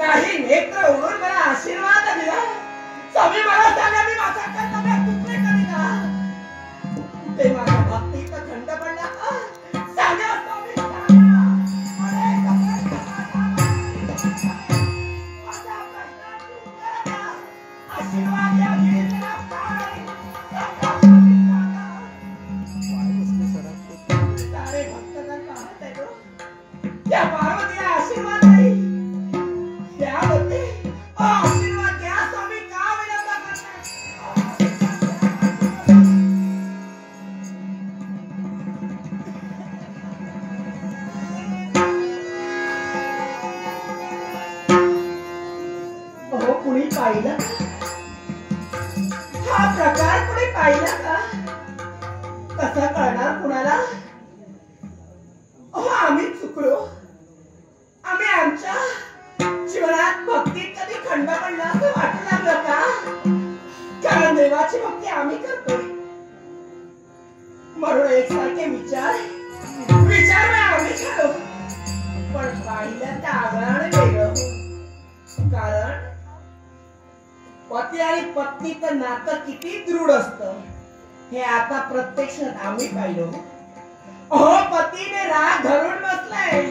नाही नेत्र उघडून मला आशीर्वाद दिला. स्वामी मला सांगा मी माझा कर्तव्य कुठे करीना. कुठे माझ्या भक्तीचा खंड पडला का? सांगा स्वामी सांगा. आशीर्वाद या गिरीला पाय. सारे भक्तगण पाहत आहे गो. त्या पार्वतीला आशीर्वाद नाही. आशीर्वाद घ्या स्वामी. का विलंब करताय? अहो कुणी पाहिलं? हा प्रकार कुणी पाहिला का? कसं कळणार कुणाला? अहो आम्ही चुकलो. आम्ही आमच्या जीवनात भक्तीत कधी खंड पडला असं वाटू लागलं का? कारण देवाची भक्ती आम्ही करतोय म्हणून एकसारखे विचार आम्ही झालो. पण पाहिलं तर आगळाने वेगळं. कारण पती आणि पत्नीचं नातं किती दृढ असतं हे आता प्रत्यक्षात आम्ही पाहिलो. अहो पतीने राग धरून बसलाय.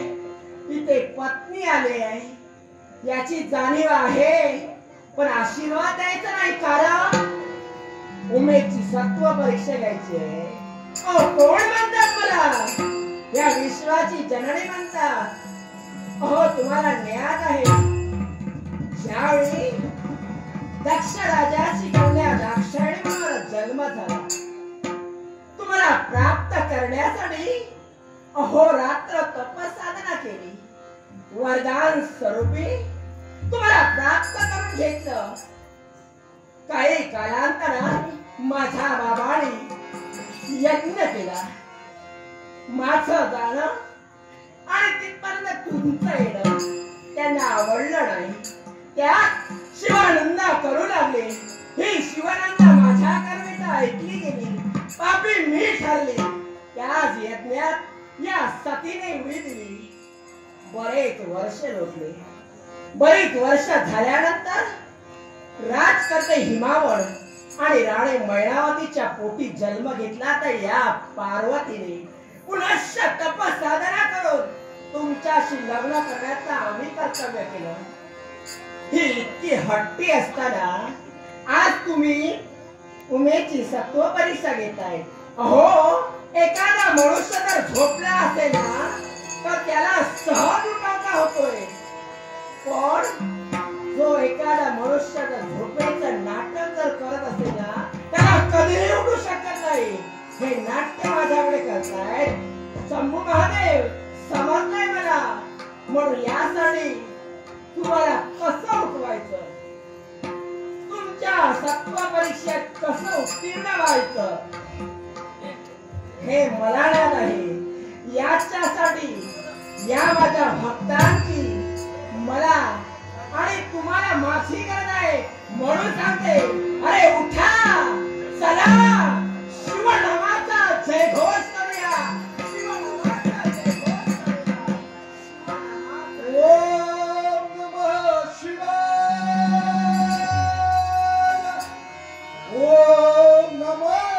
तिथे पत्नी आले आहे याची जाणीव आहे. पण आशीर्वाद द्यायचा नाही. कारण उमेदची सत्व परीक्षा घ्यायची आहे. कोण म्हणतात मला? या विश्वाची जननी म्हणतात. अहो तुम्हाला ज्ञान आहे. ज्यावेळी दक्ष राजाची कन्या दाक्षायणीवर जन्म झाला तुम्हाला प्राप्त करण्यासाठी अहोरात्र तपसाधना केली. वरदान स्वरूपी तुम्हाला प्राप्त करून घ्यायचं. काही कालांतरात माझ्या बाबाने यज्ञ केला. माझं जाणं आणि तिथपर्यंत तुमचं येणं त्यांना आवडलं नाही. त्यात शिवानंदा करू लागले. ही शिवानंदा माझ्या कर्मेला ऐकली गेली. पापी मी ठरले. त्याच यज्ञात या सतीने उडी दिली. बरेच वर्ष लोटले. बरीच वर्ष झाल्यानंतर राजकर्ते हिमावळ आणि राणी मैनावतीच्या पोटी जन्म घेतला. तर या पार्वतीने पुनश्च तपसाधना करून तुमच्याशी लग्न करण्याचं आम्ही कर्तव्य केलं. ही इतकी हट्टी असताना आज तुम्ही उमेदची सत्व परीक्षा घेताय. अहो एखादा मनुष्य जर झोपला असेल ना तर त्याला सहज उठावता होतोय. पण जो एखादा मनुष्य जर झोपेचं नाटक जर करत असेल ना त्याला कधीही उठू शकत नाही. हे नाट्य माझ्याकडे करताय शंभू महादेव समजलंय मला म्हणून यासाठी तुम्हाला कसं उठवायचं तुमच्या सत्व परीक्षेत कसं उत्तीर्ण व्हायचं हे मला नाही याच्यासाठी या माझ्या भक्तांची मला आणि तुम्हाला माफी गरज आहे म्हणून सांगते अरे उठा चला शिवनामाचा जयघोष करूया शिवनामाचा जयघोष करूया ओम नमः शिवाय ओम नमः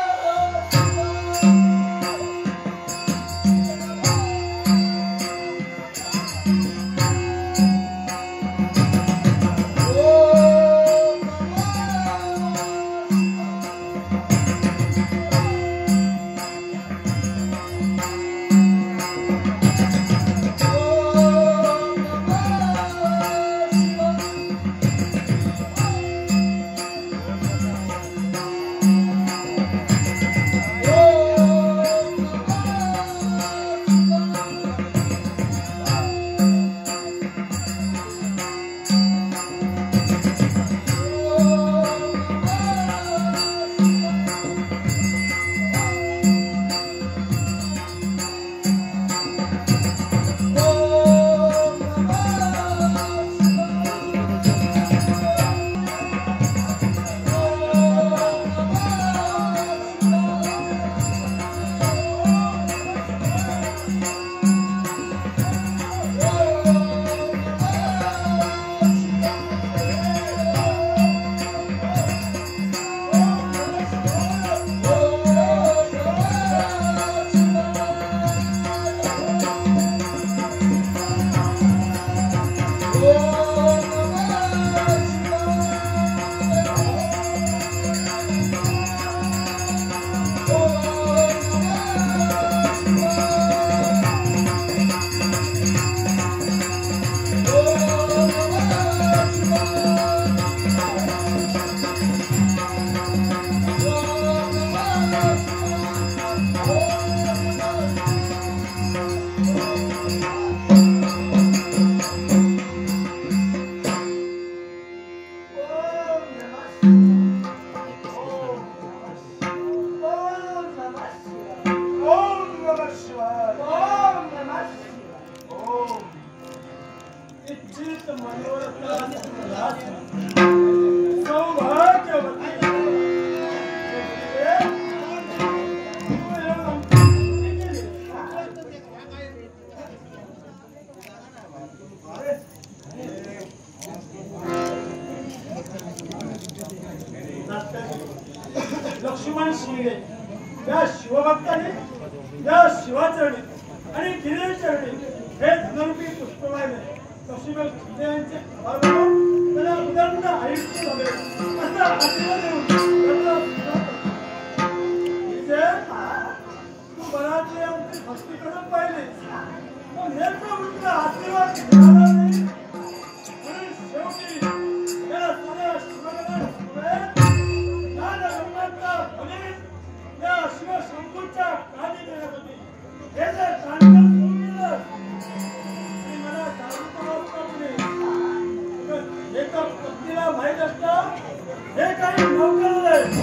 लक्ष्मण शिंदे या शिवभक्ताने या शिवाचरणी आणि गिरीचरणी हे धनरूपी पुष्पवाहिनी लक्ष्मण शिंदे यांचे आभार मानून त्याला उदाहरण आयुष्य लाभे असा आशीर्वाद देऊन तू बराचसे आमचे भक्ती करून पाहिले पण नेत्र उठला आशीर्वाद मिळाला नाही म्हणून शेवटी या साऱ्या शिवगणाला या शिव शंभूच्या काळजी देण्यात होती हे जर चांगलं सोडून दिलं आणि मला जागृत एका पत्नीला माहीत असतं हे काही नोकर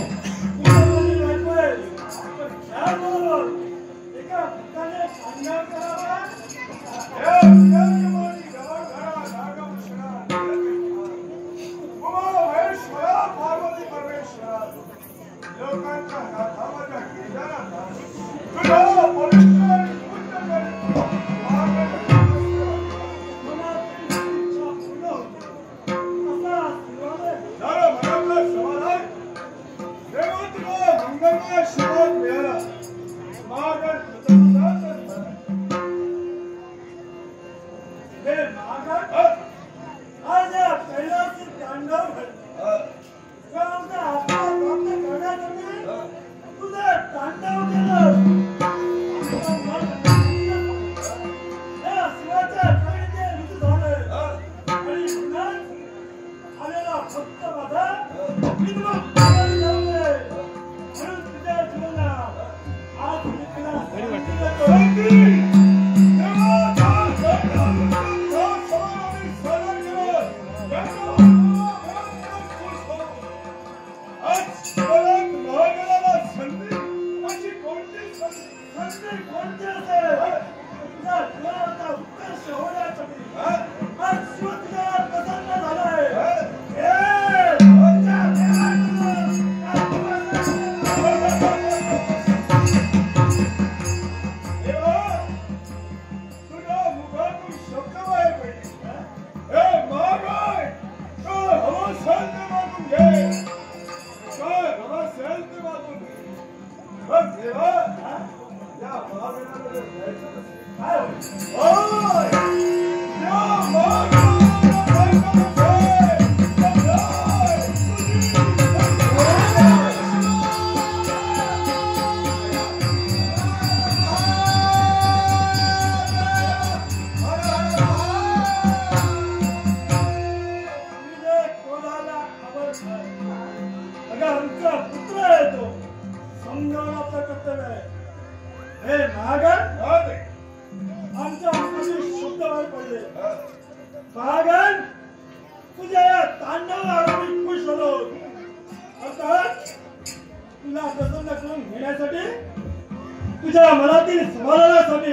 तुझ्या मनातील समाधानासाठी,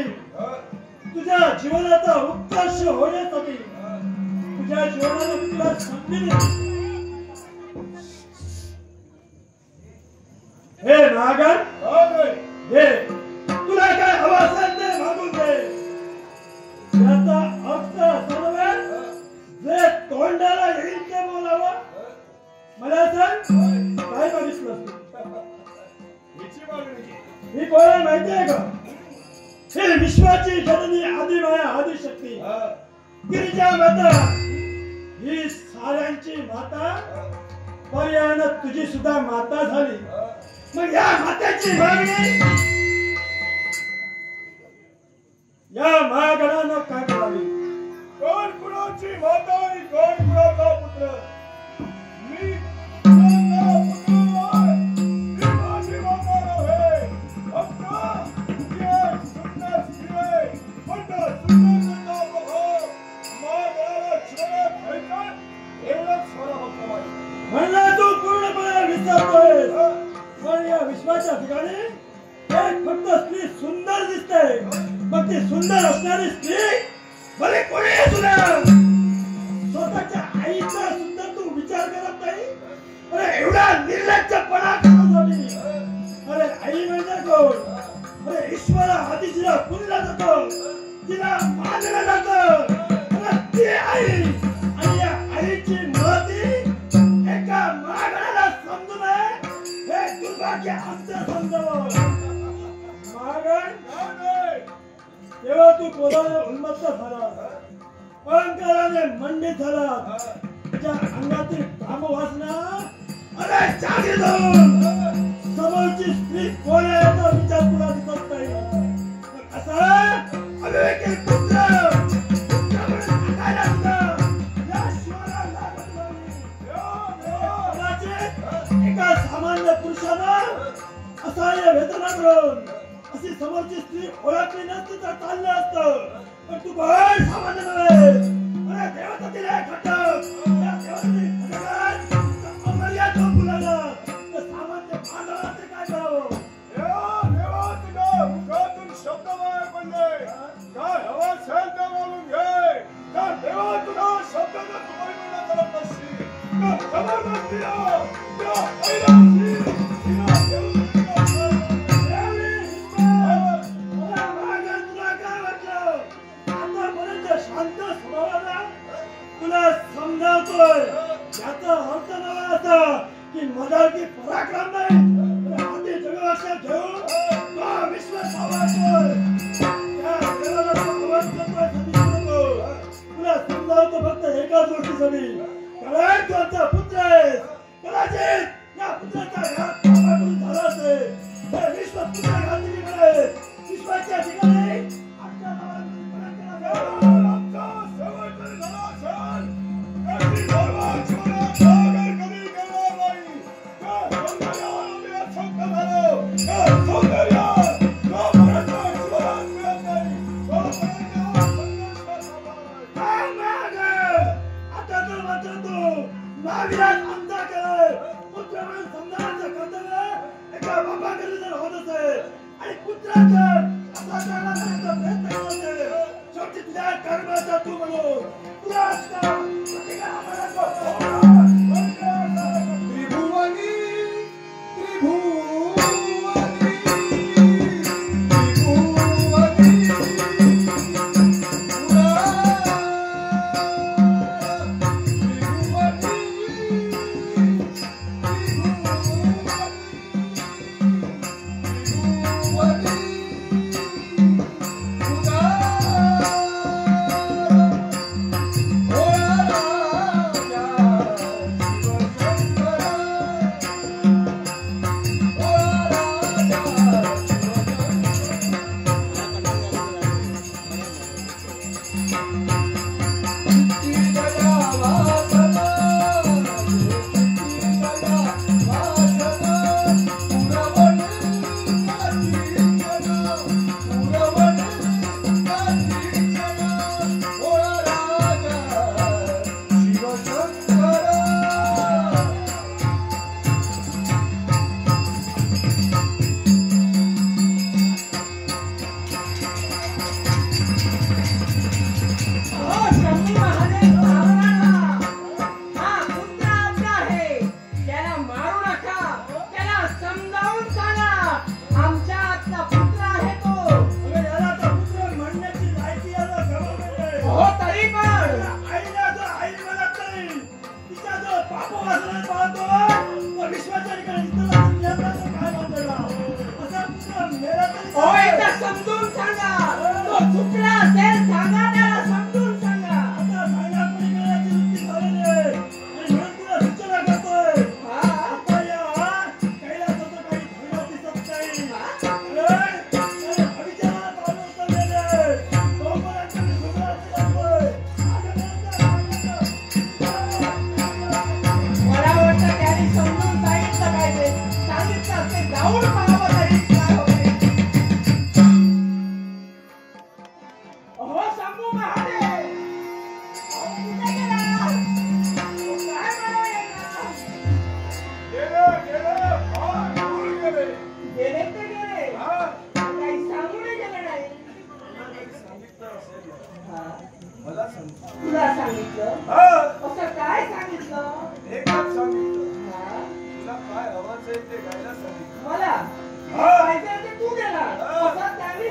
तुझ्या जीवनाचा उत्कर्ष होण्यासाठी, तुझ्या जीवनाला तुला संधी हे नागर हे तुला काय हवा असेल ते मागून दे. याचा अर्थ सर्व जे तोंडाला येईल ते बोलावं. मला सांग काय मागितलं ही कोणाला माहिती आहे का? हे विश्वाची जननी आदिमाया आदिशक्ती गिरिजा माता, ही साऱ्यांची माता, पर्यायानं तुझी सुद्धा माता झाली. मग या मातेची मागणी या महागणानं काय करावी? कोण कुणाची माता आणि कोण कुणाचा पुत्र? मी म्हणला तू पूर्णपणे विसरतोय. पण या विश्वाच्या ठिकाणी एक फक्त स्त्री सुंदर दिसते. मग ती सुंदर असणारी स्त्री भले कोणी असू द्या, स्वतःच्या आईचा सुद्धा तू विचार करत नाही. अरे एवढा निर्लज्जपणा करण्यासाठी. अरे आई म्हणजे कोण? अरे ईश्वर आधी जिला पुनला जातो, जिला मानलं जातं, ती आई. आणि या आईची महती एका महागणाला समजू नये हे दुर्भाग्य आमचं समजावं. महागण तेव्हा तू क्रोधाने उन्मत्त झाला, अहंकाराने मंडित झाला. तुझ्या अंगातील कामवासना अरे जागे जाऊन समोरची स्त्री कोण आहे याचा विचार तुला दिसत नाही. असा अविवेकी पुत्र एका सामान्य पुरुषानं असहाय्य वेदना करून अशी समोरची स्त्री ओळखली नसती तर चाललं असतं. पण तू कोण सामान्य नव्हे. अरे देवता दिले घटक, त्या देवतांनी घटकात अमर्याद मुलाला तर सामान्य मानवाचे काय करावं? देवा तुझ्या मुखातून शब्द बाहेर पडले, काय हवा असेल ते बोलून घे. त्या देवा तुझ्या शब्दाचा तू परिपूर्ण करत नसशील तर जबरदस्ती तुला समजावतोय. याचा अर्थ नवा असा की मदाची पराक्रम नाही, हाती जगवाशा घेऊन तो विश्व सावरतोय. तुला समजावतो फक्त एकाच गोष्टीसाठी, कारण तू आमचा पुत्र आहेस. कदाचित या पुत्राचा घात पापाकडून झाला असेल. हे विश्व पुत्र घातलीकडे विश्वाच्या ठिकाणी आमच्या नावाने सौंदर्य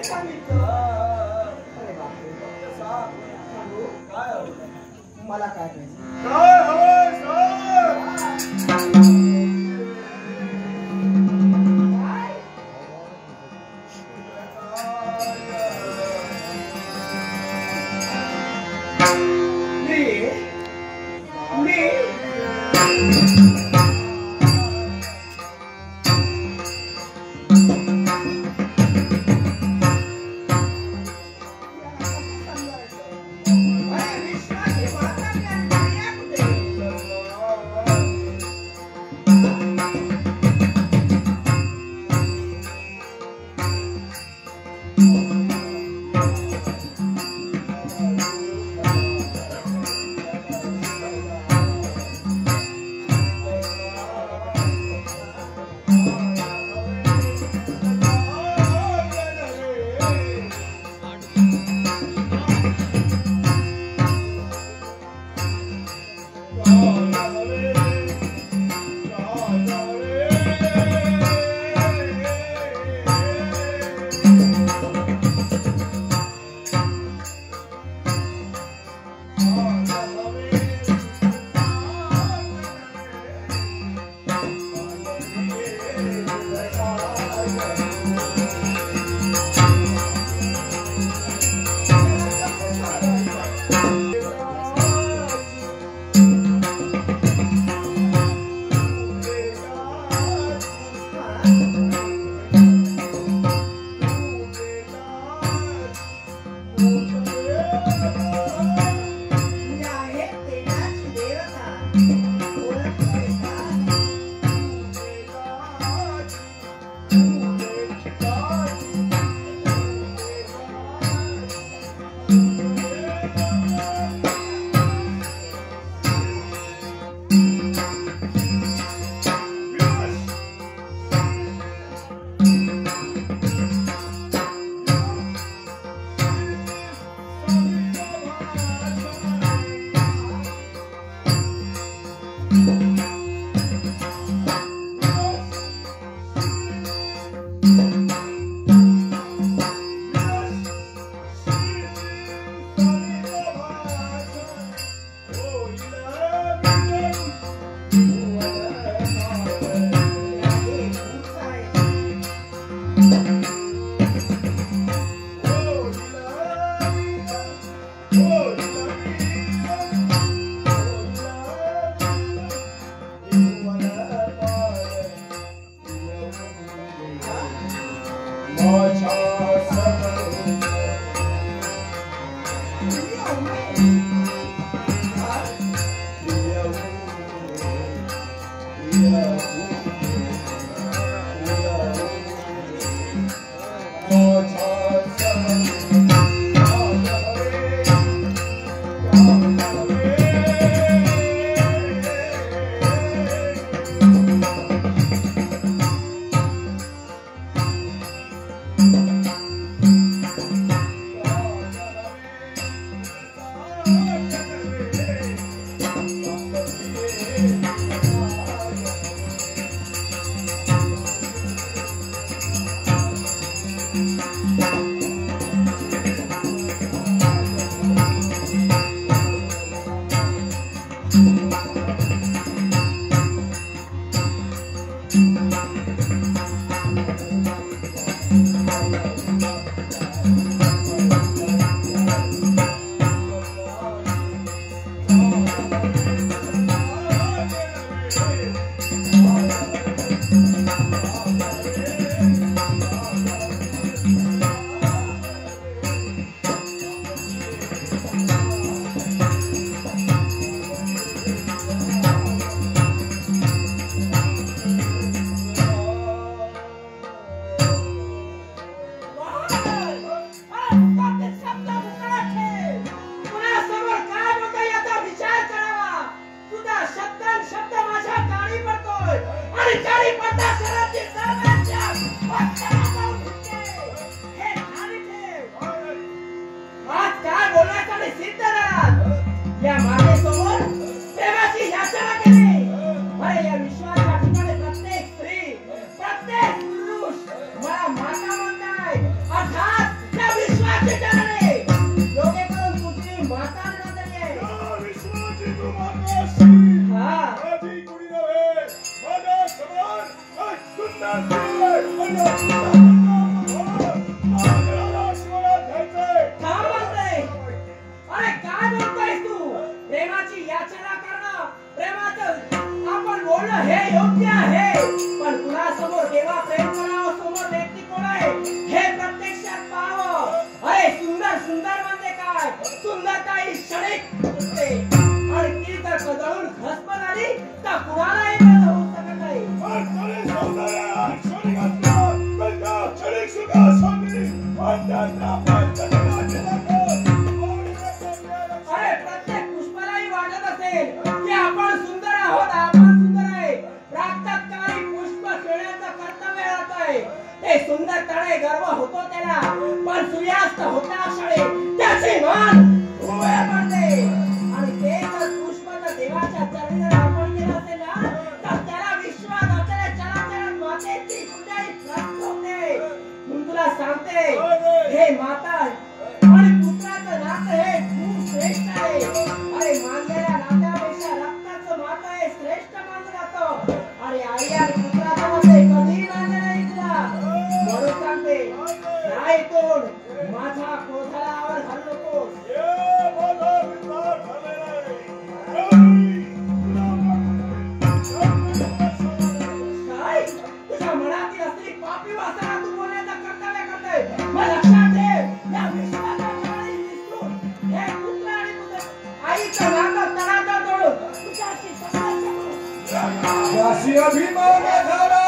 सांगितलं. अरे बापरे. फक्त सांग. सांगू? काय हवं? मला काय पाहिजे? काय हवंय सांग. विश्वाची माता सुंदर म्हणजे काय? सुंदरता ही क्षणिक असते आणि ती जर कदळून भस्म झाली तर कुणालाही बंद होऊ शकत नाही. क्षणिक सौंदर्य क्षणिक असतं पण त्या क्षणिक सुखासाठी पंचांना पंचजनाचे लागतं. अरे प्रत्येक पुष्पालाही वाटत असेल की आपण सुंदर आहोत, आपण सुंदर आहे. प्रातःकाळी पुष्प खेळण्याचं कर्तव्य राहत आहे. ते सुंदर तळे गर्व होतो त्याला, पण सूर्यास्त होता क्षणी त्याचे मान भुवया पडते. आणि ते जर पुष्प जर देवाच्या चरणी जर अर्पण केलं असेल ना तर त्याला विश्वात असलेल्या चराचरात मातेची कुठेही प्राप्त होते. म्हणून तुला सांगते हे माता आणि पुत्राचं नातं हे खूप श्रेष्ठ आहे. अरे मानलेल्या नात्यापेक्षा रक्ताचं नातं हे श्रेष्ठ मानलं जातं. अरे आई आणि पुत्राचं मध्ये कधीही नातं नाही तुला. म्हणून सांगते नाही तोड माझ्या क्रोधाला घालू नकोस. काय तुझ्या मनातील असलेली पापी वासना तू बोलण्याचं कर्तव्य करतोय. मग लक्षात ठेव या विश्वाचा ठिकाणी विसरून हे पुत्र आणि पुत्र आईचं नातं तडातड तोडून तुझ्याशी संघर्ष करू. याशी अभिमान झाला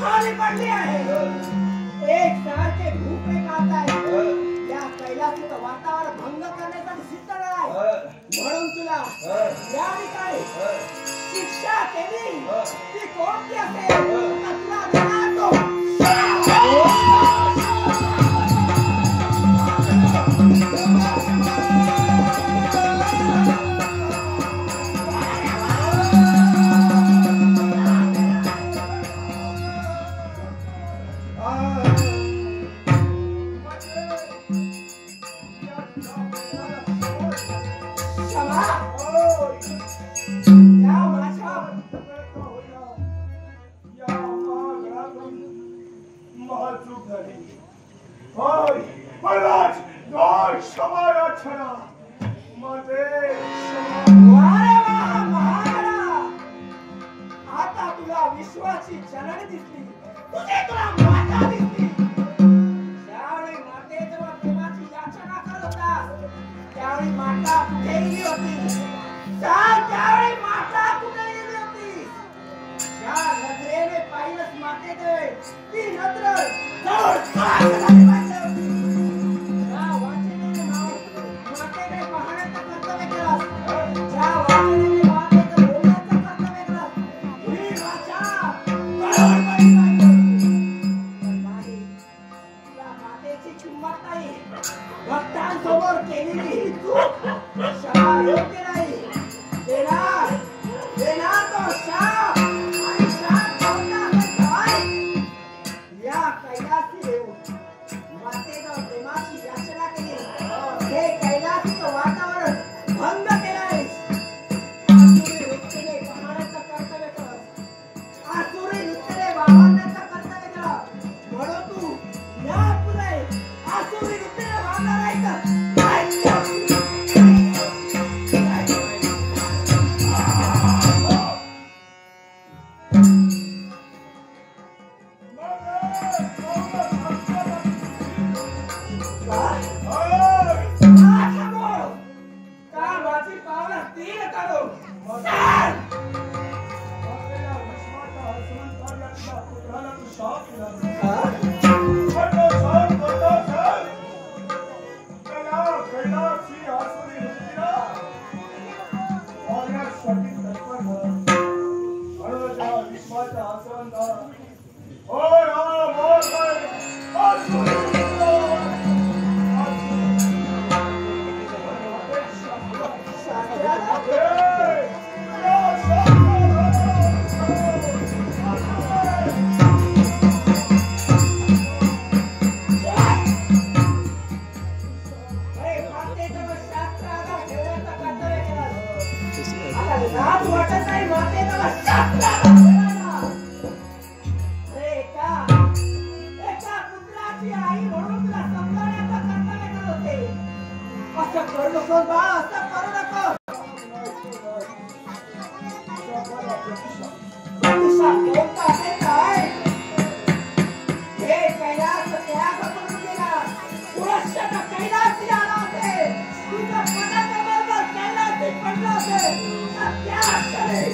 खाली पडली आहे. एक सारखे भूक खात आहे. या कैलासाचं वातावरण भंग करण्यासाठी सिद्ध आहे. म्हणून तुला या ठिकाणी शिक्षा केली ती कोणती असेल तर तुला देणार तो. आता तुला विश्वाची जननी दिसली, तुझे तुला माता दिसली. त्यावेळी माते जेव्हा प्रेमाची याचना करत होता त्यावेळी माता कुठे गेली होती? त्यावेळी माता कुठे गेली होती? ज्या नजरेने पाहिलंच मातेचे ती नजर जवळ झाली पाहिजे होती. ज्या वाचनेने मातेकडे पाहण्याचं कर्तव्य केलं, ज्या वाचनेने मातेचं बोलण्याचं कर्तव्य केलं, ही वाचा कळवळ पाहिजे होती. पण नाही, तुला मातेची किंमत नाही. भक्तांसमोर केलेली ही चूक क्षमा योग्य नाही. देणार तो शाप आणि शाप कोणता आहे? या कैलासी देव मातेचा प्रेम आई म्हणून तुला समजावण्याचा कर्तव्य करत होते. असं करू नको बा, असं करू नको. प्रतिशा कोणता आहे काय? हे कैलास त्याग करून गेला. पुरुषाचा कैलासी आला असेल, तुझ्या मनाचा बरोबर कैलासी पडला असेल, तर त्याग करे.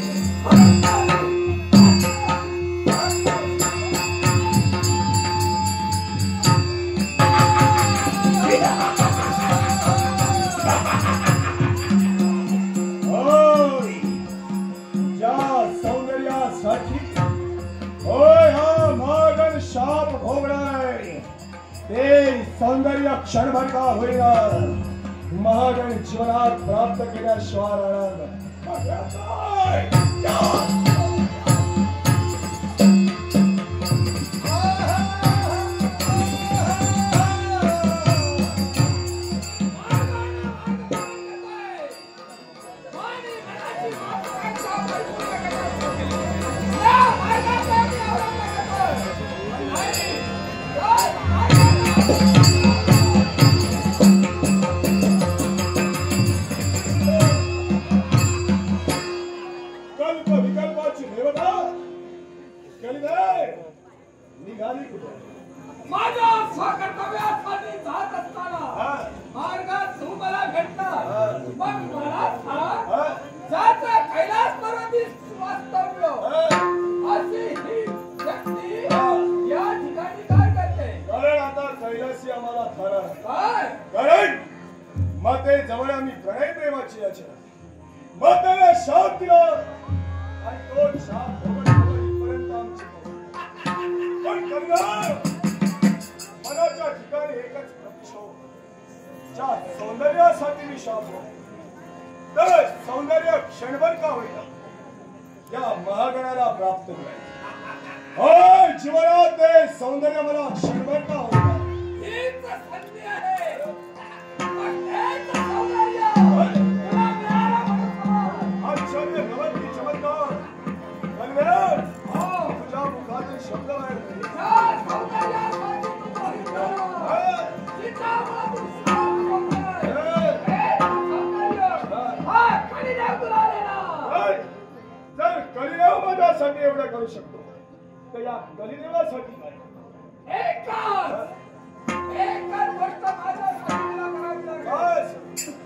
सौंदर्य क्षणभर का होईना महागण जीवनात प्राप्त केल्याशिवाय माझ्या स्वकर्तव्यासाठी जात असताना मार्गात तू मला भेटला. मग मला सांग, जात कैलास पर्वती वास्तव्य अशी ही व्यक्ती या ठिकाणी काय करते? कारण आता कैलासी आम्हाला खरं काय कारण मग ते जवळ आम्ही प्रणय प्रेमाची याच्या मग त्याला शाप दिला आणि तो शाप पर्यंत आमची पण मनाच्या ठिकाणी एकच प्रक्षोभ ज्या सौंदर्यासाठी मी शाप तर सौंदर्य क्षणभर का होईना या महागणाला प्राप्त करायचं. होय जीवनात ते सौंदर्य मला क्षणभर का होईना हीच संधी आहे. हेच सौंदर्य तुला मिळालं म्हणून आश्चर्य नवल चमत्कार तुझ्या मुखातील शब्द बाहेर जर कलिदेव माझ्यासाठी एवढं करू शकतो तर या कलिदेवासाठी काय एकच गोष्ट माझ्यासाठी करावी लागेल.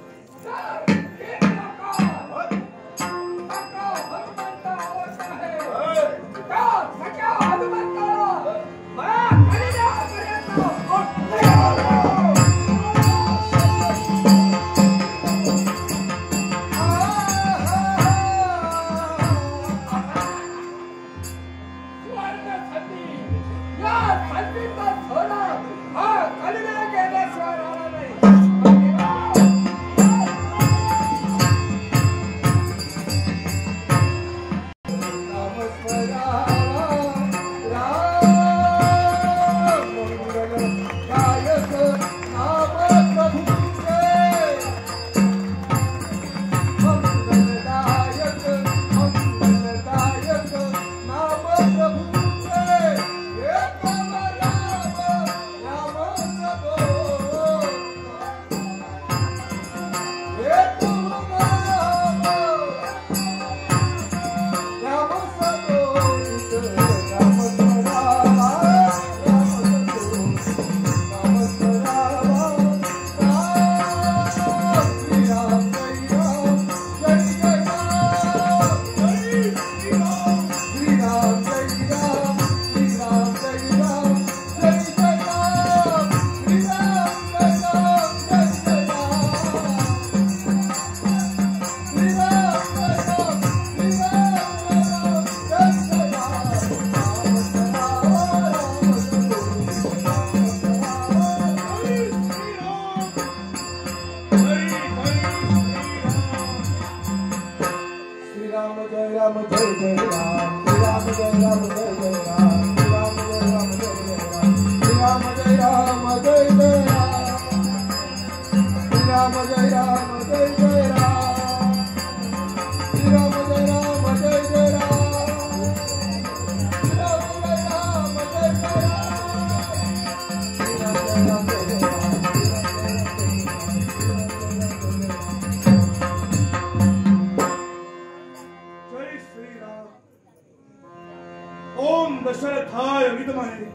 ओम दशरथाय विद्महे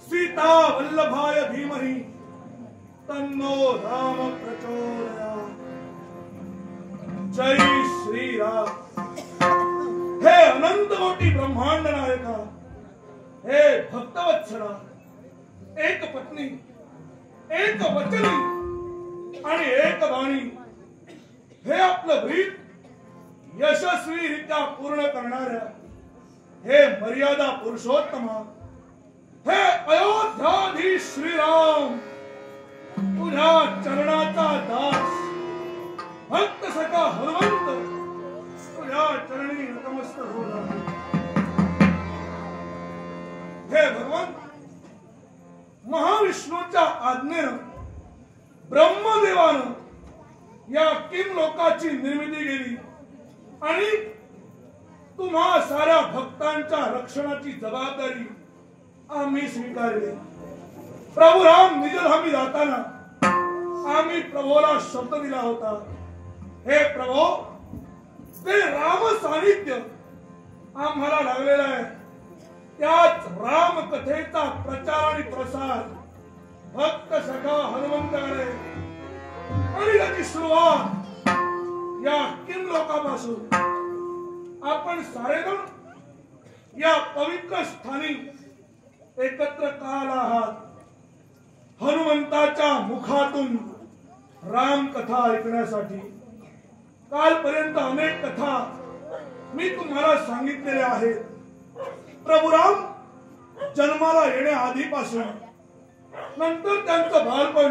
सीता वल्लभाय धीमहि तन्नो राम प्रचोदयात्। जय श्री राम। हे अनंत कोटी ब्रह्मांड नायका, हे भक्तवत्सला, एक पत्नी, एक वचनी आणि एक वाणी, हे आपलं ब्रीद यशस्वीरित्या पूर्ण करणाऱ्या हे मर्यादा पुरुषोत्तमा, हे अयोध्याधीश श्रीराम, तुझ्या चरणाचा दास भक्त सखा हनुमंत तुझ्या चरणी नतमस्तक होत आहे। हे भगवान, महाविष्णूच्या आज्ञेनं ब्रह्मदेवानं या किम लोकाची निर्मिती केली आणि तुम्हा साऱ्या भक्तांच्या रक्षणाची जबाबदारी आम्ही स्वीकारली। प्रभू राम निजधामी जाताना आम्ही प्रभूला शब्द दिला होता, हे प्रभू, ते राम सानिध्य आम्हाला लागलेला आहे, त्याच राम कथेचा प्रचार आणि प्रसार भक्त सखा हनुमंताकडे आणि त्याची सुरुवात या किम लोकापासून आपण सारेजण या पवित्र स्थानी एकत्र का आहात? हनुमंताच्या मुखातून राम कथा ऐकण्यासाठी। कालपर्यंत अनेक कथा मी तुम्हाला सांगितलेल्या आहेत। प्रभू राम जन्माला येण्याआधीपासून नंतर त्यांचं बालपण,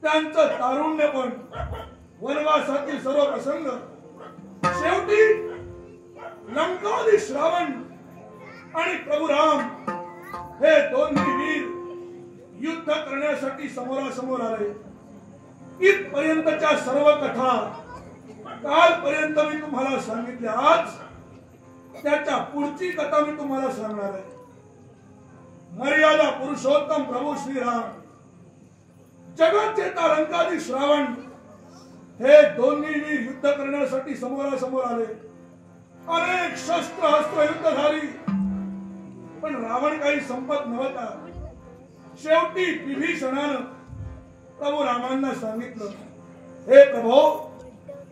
त्यांचं तारुण्यपण, वनवासातील सर्व प्रसंग, शेवटी लंकाधीश रावण आणि प्रभू राम हे दोन्ही वीर युद्ध करण्यासाठी समोरासमोर आले। इथपर्यंतच्या सर्व कथा कालपर्यंत मी तुम्हाला सांगितल्या। आज त्याच्या पुढची कथा मी तुम्हाला सांगणार आहे। मर्यादा पुरुषोत्तम प्रभू श्रीराम, जगत चेता लंकाधीश रावण हे दोन्ही वीर युद्ध करण्यासाठी समोरासमोर आले। अनेक शस्त्र अस्त्र युद्ध झाली, पण रावण काही संपत नव्हता। शेवटी विभीषणानं प्रभू रामांना सांगितलं, हे प्रभू,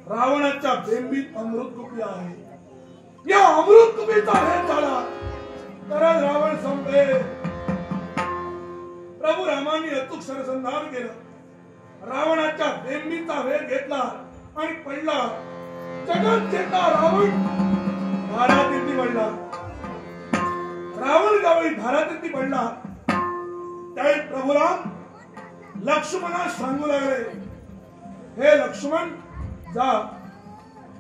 रावणाच्या बेंबीत अमृतकुपी आहे, या अमृतकुपीचा भेद झाला तरच रावण संपेल। प्रभू रामांनी अचूक सरसंधान केलं, रावणाच्या बेंबीचा वेध घेतला आणि पडला। जगत चेता रावण धारातीर्थी पडला। रावण ज्यावेळी धारातीर्थी पडला त्यावेळी प्रभुराम लक्ष्मणास सांगू लागले, हे लक्ष्मण, जा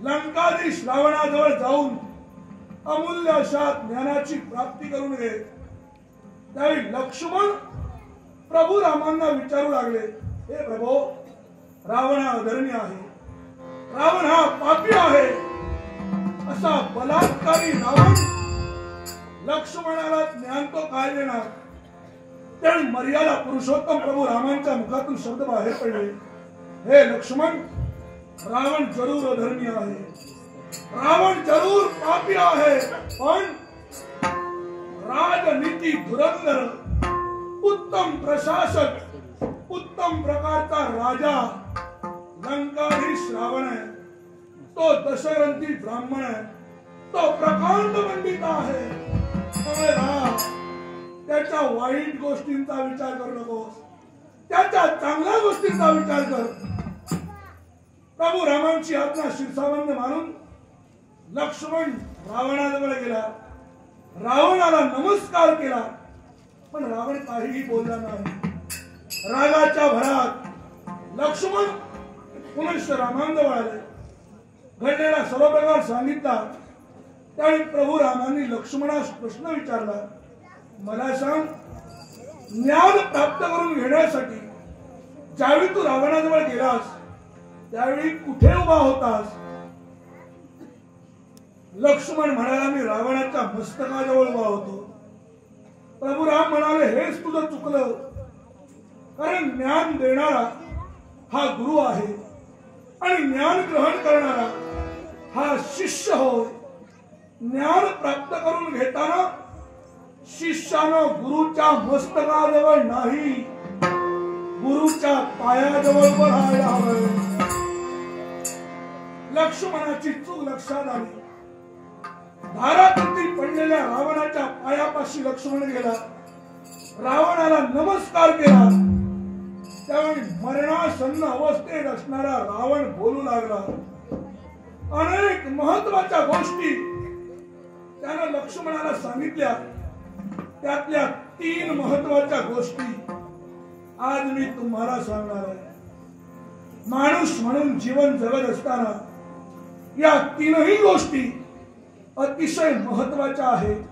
लंकाधीश रावणाजवळ जाऊन अमूल्य अशा ज्ञानाची प्राप्ती करून घे। त्यावेळी लक्ष्मण प्रभू रामांना विचारू लागले, हे प्रभू, रावण हा अधर्मी आहे, रावण हा पापी आहे, असा बलात्कारी रावण लक्ष्मणाला ज्ञान तो काय देणार? त्यावेळी मर्यादा पुरुषोत्तम प्रभू रामांच्या मुखातून शब्द बाहेर पडले, हे लक्ष्मण, रावण जरूर अधर्मी आहे, रावण जरूर पापी आहे, पण राजनीती धुरंधर, उत्तम प्रशासक, उत्तम प्रकारचा राजा लंकाधीश रावण आहे। तो दशग्रंथी ब्राह्मण आहे, तो प्रकांड पंडित आहे। त्याच्या वाईट गोष्टींचा विचार करू नकोस, त्याच्या चांगल्या गोष्टींचा विचार कर। प्रभू रामांची आज्ञा शिरसावंद मानून लक्ष्मण रावणाजवळ गेला, रावणाला नमस्कार केला, पण रावण काहीही बोलला नाही। रागाच्या भरात लक्ष्मण पुनश्च रामांजवळ आले, घडलेला सर्व प्रकार सांगितला। त्यावेळी प्रभू रामांनी लक्ष्मणास प्रश्न विचारला, मला सांग, ज्ञान प्राप्त करून घेण्यासाठी ज्यावेळी तू रावणाजवळ गेलास त्यावेळी कुठे उभा होतास? लक्ष्मण म्हणाला, मी रावणाच्या मस्तकाजवळ उभा होतो। प्रभू राम म्हणाले, हेच तुझं चुकलं, कारण ज्ञान देणारा हा गुरु आहे आणि ज्ञान ग्रहण करणारा हा शिष्य होय. ज्ञान प्राप्त करून घेताना शिष्यानं गुरुच्या मस्तकाजवळ नाही, गुरुच्या पायाजवळ उभं राहायला हवं. लक्ष्मणाची चूक लक्षात आली. धाराकृती पडलेल्या रावणाच्या पायापाशी लक्ष्मण गेला, रावणाला नमस्कार केला. त्यावेळी मरणासन्न अवस्थेत असणारा रावण बोलू लागला. अनेक महत्वाच्या गोष्टी त्यानं लक्ष्मणाला सांगितल्या. त्यातल्या 3 महत्वाच्या गोष्टी आज मी तुम्हाला सांगणार आहे. माणूस म्हणून जीवन जगत असताना या 3ही गोष्टी अतिशय महत्वाच्या आहेत.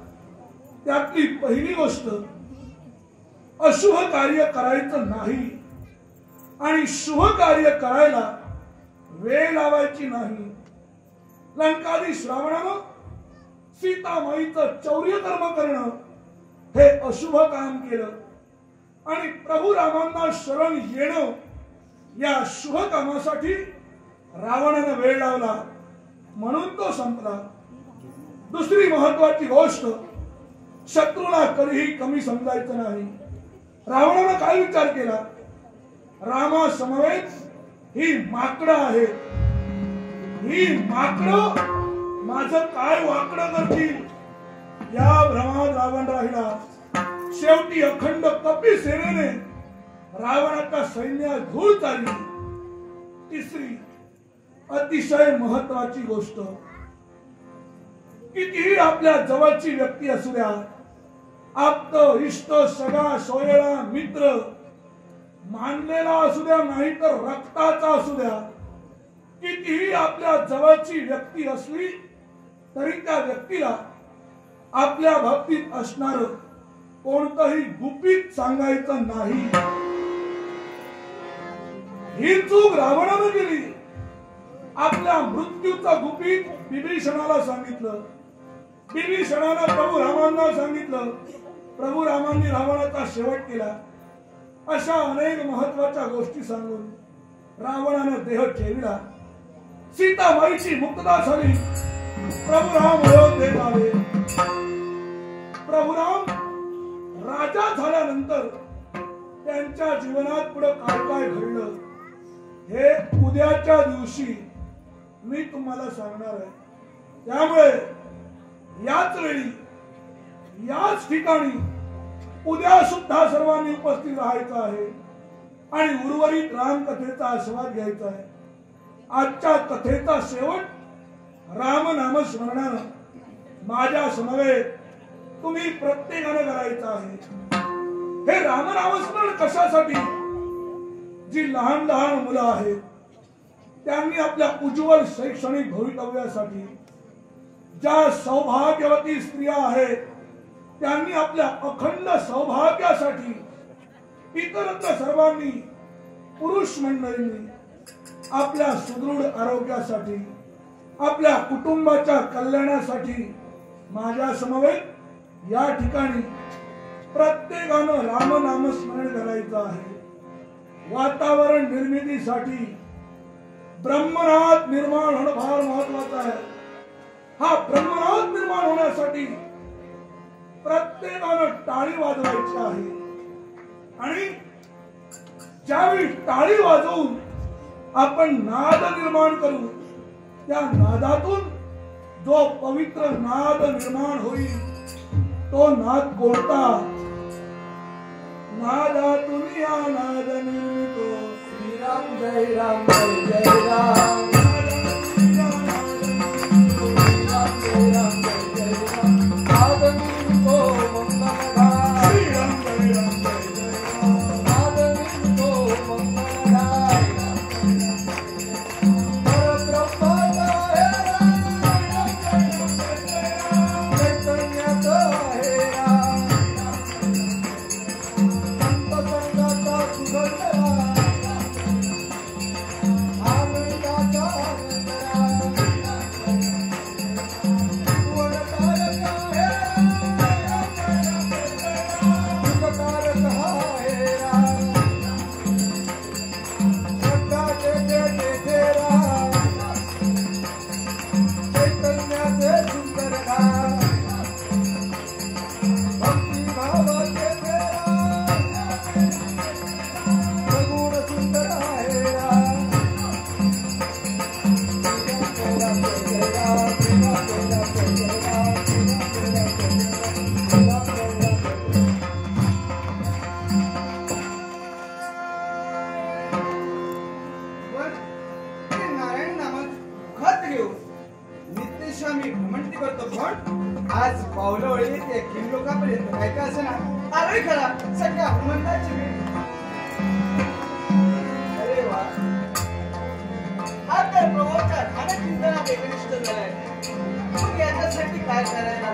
त्यातली पहिली गोष्ट, अशुभ कार्य करायचं नाही आणि शुभ कार्य करायला वेळ लावायची नाही. लंकाधीश रावणानं सीतामाईचं चौर्य कर्म करणं हे अशुभ काम केलं आणि प्रभू रामांना शरण येणं या शुभ कामासाठी रावणानं वेळ लावला, म्हणून तो संपला. दुसरी महत्वाची गोष्ट, शत्रूला कधीही कमी समजायचं नाही. रावणानं काय विचार केला? रामा समवेत ही माकडं आहेत, ही माकडं माझं काय वाकडं करतील या भ्रमात रावण राहिला. शेवटी अखंड कपी सेनेने रावणाच्या सैन्यात धूळ चालली. तिसरी अतिशय महत्वाची गोष्ट, कितीही आपल्या जवळची व्यक्ती असू द्या, आप्त इष्ट सगळा सोयरा मित्र मानलेला असू द्या नाही तर रक्ताचा असू द्या, कितीही आपल्या जवळची व्यक्ती असली तरी त्या व्यक्तीला आपल्या बाबतीत असणार कोणतंही गुपित सांगायचं नाही. ही चूक रावणानं केली. आपल्या मृत्यूचं गुपित विभीषणाला सांगितलं, विभीषणानं प्रभू रामांना सांगितलं, प्रभू रामांनी रावणाचा शेवट केला. अशा अनेक महत्वाच्या गोष्टी सांगून रावणानं देह ठेवला. सीतामाईची मुक्तता झाली. प्रभू राम अयोध्येत आले. प्रभू राम राजा झाल्यानंतर त्यांच्या जीवनात पुढे काय काय घडलं हे उद्याच्या दिवशी मी तुम्हाला सांगणार आहे. त्यामुळे याच वेळी याच ठिकाणी उद्या सुद्धा सर्वांनी उपस्थित राहायचं आहे आणि उर्वरित रामकथेचा आस्वाद घ्यायचा आहे. आजच्या कथेचा शेवट रामनाम स्मरणानं माझ्या समवेत तुम्ही प्रत्येकाने करायचं आहे. हे रामनामस्मरण कशासाठी? जी लहान लहान मुलं आहेत त्यांनी आपल्या उज्ज्वल शैक्षणिक भवितव्यासाठी, ज्या सौभाग्यवती स्त्रिया आहेत त्यांनी आपल्या अखंड सौभाग्यासाठी, इतरत्र सर्वांनी पुरुष मंडळींनी आपल्या सुदृढ आरोग्यासाठी, आपल्या कुटुंबाच्या कल्याणासाठी माझ्या समवेत या ठिकाणी प्रत्येकानं रामनाम स्मरण करायचं आहे. वातावरण निर्मितीसाठी ब्रह्मनाद निर्माण होणं फार महत्वाचं आहे. हा ब्रह्मनाद निर्माण होण्यासाठी प्रत्येकानं टाळी वाजवायची आहे आणि ज्यावेळी टाळी वाजवून आपण नाद निर्माण करू, त्या नादातून जो पवित्र नाद निर्माण होईल तो नाद कोणता? नादातून या नाद निर्मितो श्रीराम जय राम जय जय राम. Amen. आलोय खरा सगळ्या हनुमंताची वेळ. अरे वा, हा तर प्रभूच्या ध्यानचिंतनात एकनिष्ठ झालाय. मग याच्यासाठी काय करायला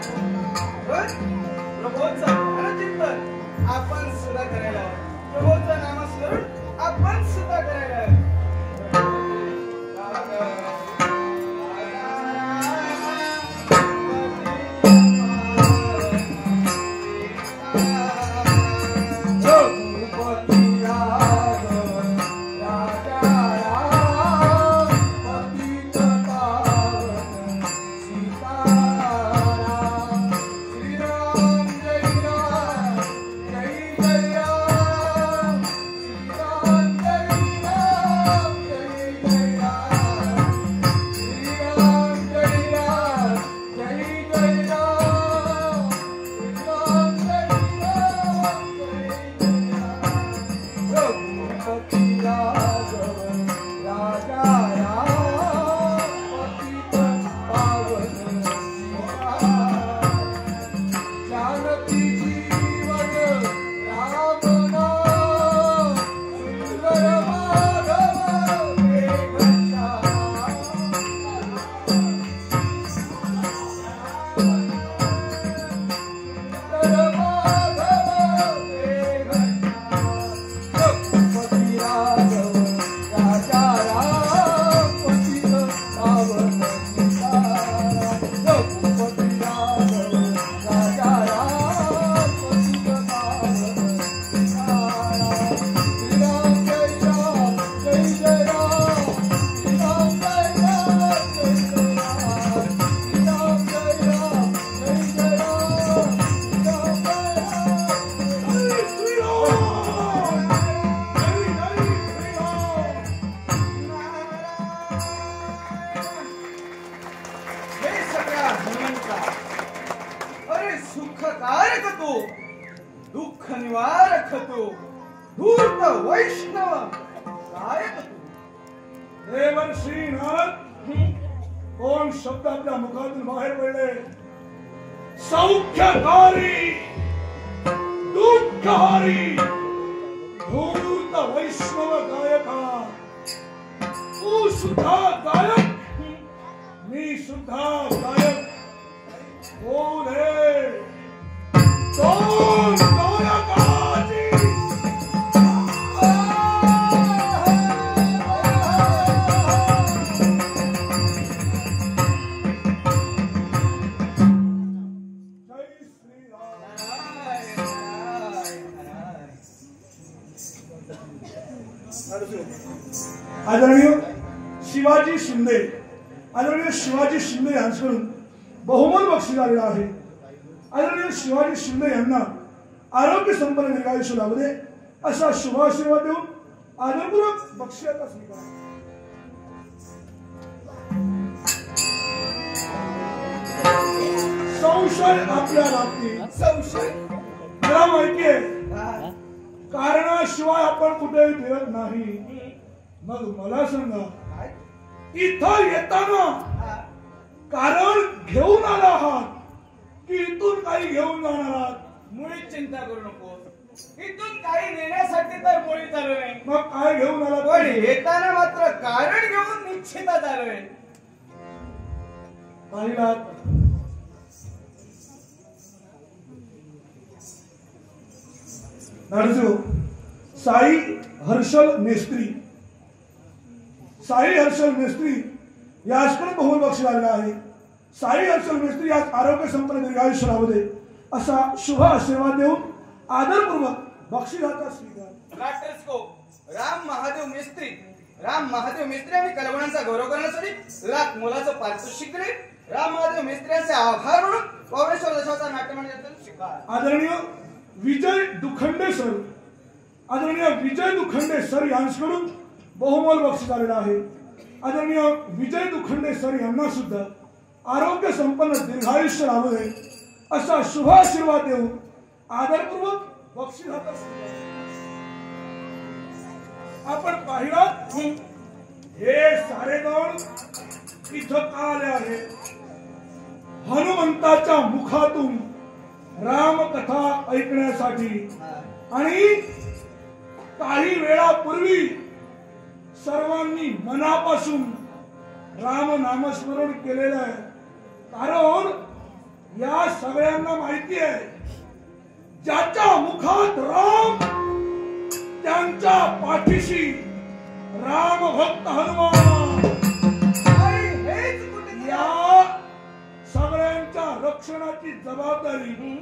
प्रभूचं ध्यानचिंतन आपण सुद्धा करायला हवं. प्रभूचं नामस्मरण आपण सुद्धा करायला हवं. दुःख निवारक तो धूर्त वैष्णव गायक तू. देवर्षीनाथ कोण शब्द आपल्या मुखातून बाहेर पडले? सौख्यकारी, दुःखहारी, धूर्त वैष्णव गायका. तू सुद्धा गायक, मी सुद्धा गायक. कोण है दोन गायकाची? आदरणीय शिवाजी शिंदे, आदरणीय शिवाजी शिंदे यांच्याकडून बहुमोल बक्षीस आलेलं आहे. आदरणीय शिवाजी शिंदे यांना आरोग्य संपन्न दीर्घायुष्य लाभू दे असा शुभाशीर्वाद देऊन आदरपूर्वक बक्षिसाचा स्वीकार. संशय आपल्या बाबतीत संशय मला माहिती आहे, कारणाशिवाय आपण कुठेही फिरत नाही. मग मला सांगा, इथं येताना कारण घेऊन आला आहात की इथून काही घेऊन जाणार आहात? मुळीच चिंता करू नको, इथून काही नेण्यासाठी तर मुळीच आलोय. मग काय घेऊन आला? पण येताना मात्र कारण घेऊन निश्चितच आलोय. पाहिलात, नाडजू साई हर्षल मेस्त्री, साई हर्षल मेस्त्री याचकडे बहुमोल बक्षीस आलेला आहे. साई हर्षल मेस्त्री याच आरोग्य संपन्न दीर्घायुष्य लाभू दे असा शुभ आशीर्वाद देऊन आदरपूर्वक बक्षिसाचा स्वीकार. राम महादेव मेस्त्री, राम महादेव मेस्त्री आम्ही कलावंतांचा गौरव करण्यासाठी लाख मोलाचं पारितोषिक दिले. राम महादेव मेस्त्र्यांचे आभार म्हणून पौरेश्वर दशावतार नाट्यमंडळाचा स्वीकार. आदरणीय विजय दुखंडे सर, आदरणीय विजय दुखंडे सर यांच्याकडून बहुमोल बक्षीस आलेलं आहे. आदरणीय विजय दुखंडे सर यांना सुद्धा आरोग्य संपन्न दीर्घायुष्य लाभू दे असा शुभ आशीर्वाद देऊन आदरपूर्वक बक्षिसाचा स्वीकार. आपण पाहिलात, हे सारेगण इथं का आले आहेत? हनुमंताच्या मुखातून रामकथा ऐकण्यासाठी आणि काही वेळापूर्वी सर्वांनी मनापासून राम नामस्मरण केलेलं आहे. कारण या सगळ्यांना माहिती आहे ज्याच्या मुखात राम त्यांच्या पाठीशी राम भक्त हनुमान. आणि हेच कुठे या सगळ्यांच्या रक्षणाची जबाबदारी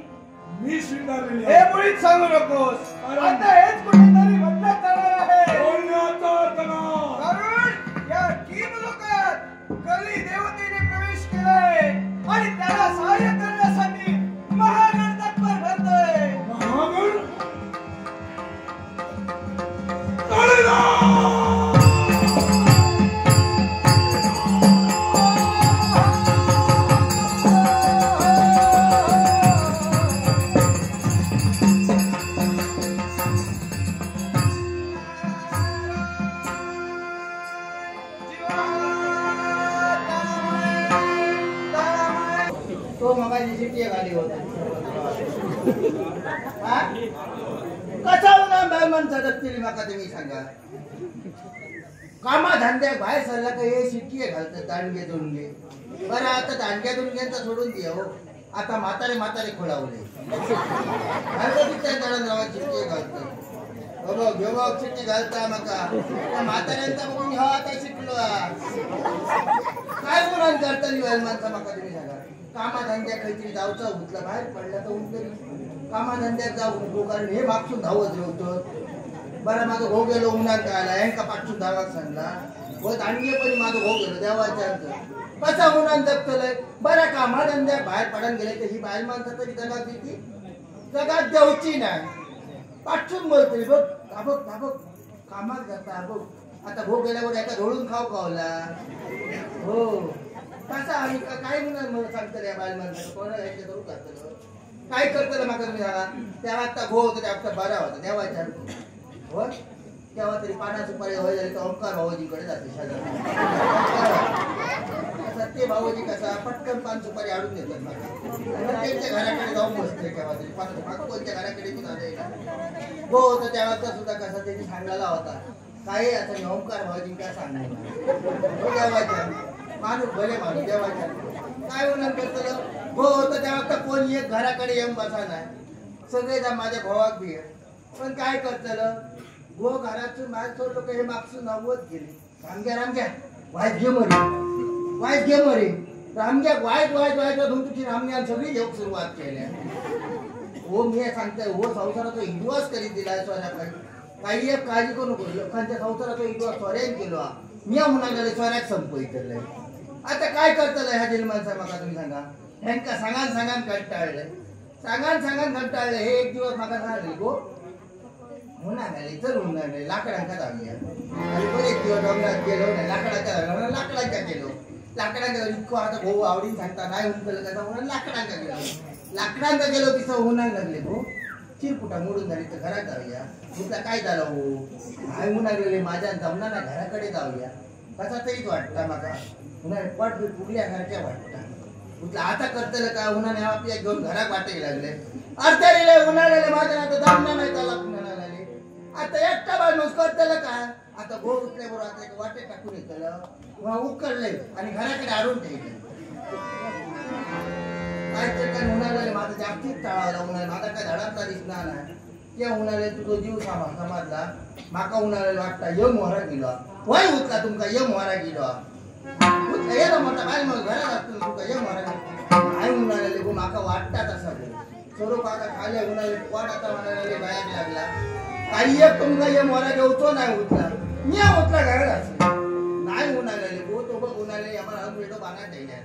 मी स्वीकारलेली हे आहे. मुळीच सांगू नकोस. कारण- आता हेच कुठेतरी म्हटलं जाणार आहे. बोलण्याचा तणाव. कारण या कीम लोकात कली देवतेने प्रवेश केलाय आणि त्याला सहाय्य करण्यासाठी महागण तत्पर ठरतोय. महागण काळीदास. तो मगाची शिट्टी घाली होती. कसा होणार बाय माणसा जगतील माका तुम्ही सांगा. कामा धंद्याक बाहेर सरला का हे शिट्टी घालतात दांडगे दुंडगे. बरं आता दांडग्या दुंडग्यांचा सोडून दे हो. आता म्हातारे म्हातारे खोळावले शिट्टी घालतात. बघ शिट्टी घालता माका त्या म्हाताऱ्यांचा बघून ह्या आता शिकलो. काय गुन्हा करता बाय माणसा माका तुम्ही सांगा. कामाधंद्या काहीतरी जाऊचा उठला बाहेर पडला तर उठलं कामाधंद्यात जाऊ कारण हे मागसून धावत होतं. बरं माझं भाऊ गेलो उन्हात गायला यांका पाठसून धावाक सांगला व दांडगे पण माझं भाऊ गेलो देवाच्या कसा उन्हात जगतलंय. बरं कामाधंद्या बाहेर पडायला गेले तर ही बाहेर माणसं तरी जगात देते जगात द्यायची नाही. पाठसून बोलतोय बघ धाबक धाबक कामात जाता बघ. आता भाऊ गेल्यावर एका ढोळून खावला हो. कसा आम्ही काय म्हणून मला सांगता या बाल माणसाला कोणा यायचं करू करतो काय करतो माका तुम्ही सांगा. तेव्हा आता घो होतं त्या बरा होता देवाच्या हो. तेव्हा तरी पाना सुपारी होय झाली तर ओंकार भाऊजीकडे जाते शेजारी. सत्य भाऊजी कसा पटकन पान सुपारी आडून देतात मला त्यांच्या घराकडे जाऊन बसते. तेव्हा तरी पान कोणत्या घराकडे हो होतं तेव्हा सुद्धा कसा त्यांनी सांगायला होता काय आता मी ओंकार भाऊजी काय सांगणार देवाच्या माणूस भले माणूस देवाच्या काय होणार करतलं हो होतं तेव्हा कोणी एक घराकडे येऊन बसा नाही. सगळेजण माझ्या भावाक बी पण काय करतलं गो घरातून बाहेर सोडलो का हे मागसून नव्वद गेले. रामग्या वाईट घे मरे रामग्या वाईट तुमची रामग्या सगळी योग सुरुवात केल्या हो. मी सांगतोय हो संसाराचा हिंदुवास करीत दिलाय सोन्या काही एक काळजी करू नको. लोकांच्या संसाराचा हिंदुवास सोऱ्यान केलो मी म्हणाले सोऱ्यात संपवलंय. आता काय करतलंय ह्या जन्मांचा माका तुम्ही सांगा. ह्यांका सांगान कंटाळलं हे एक दिवस माका सांगले गो उन्हाळ्याले चल उन्हाळ्याले लाकडांका जाऊया. आणि बरेच दिवस डोंगरात गेलो नाही लाकडांका गेलो इतकं आता भाऊ आवडीन सांगता नाही उमकलं त्याचा म्हणून लाकडांका गेलो तिथं उन्हाळ्या लागले हो. चिरपुटा मोडून झाली तर घरात जाऊया. तुला काय झालं हो नाही उन्हाळले माझ्या जमना ना घराकडे जाऊया. कसा तरीच वाटता माका उन्हाळ्या पट फुगल्यासारख्या वाटता. म्हटलं आता करतलं का उन्हाने आपल्या घेऊन घरात वाटे लागले अर्ध्या उन्हाळ्याला माझ्या आता जमना नाही त्याला उन्हाळ्याला आता एकटा माणूस करतलं का. आता भो उठल्याबरोबर आता एक वाटे टाकून येतलं उकळले आणि घराकडे आणून ठेवले. काय तर काय उन्हाळ्याला माझा जागतिक टाळावला उन्हाळ्या माझा काय धडाचा दिसणार नाही. त्या उन्हाळ्याला तुझा जीव समाजला माका उन्हाळ्याला वाटता यम मोहरा गेलो वय उठला तुमका यम मोहरा गेलो येतो मोठा बाय मग घरात असतो तुमका यम मोहरा काय उन्हाळ्याला गो माका वाटता तसा स्वरूप आता खाल्या उन्हाळ्याला वाट आता उन्हाळ्याला बायाक लागला काही एक तुमका यम मोहरा घेऊतो नाही उठला मी उठला घरात असलो नाही उन्हाळ्याला गो तो बघ उन्हाळ्याला यमान हाडून रेडो बांधण्यात ठेवल्या.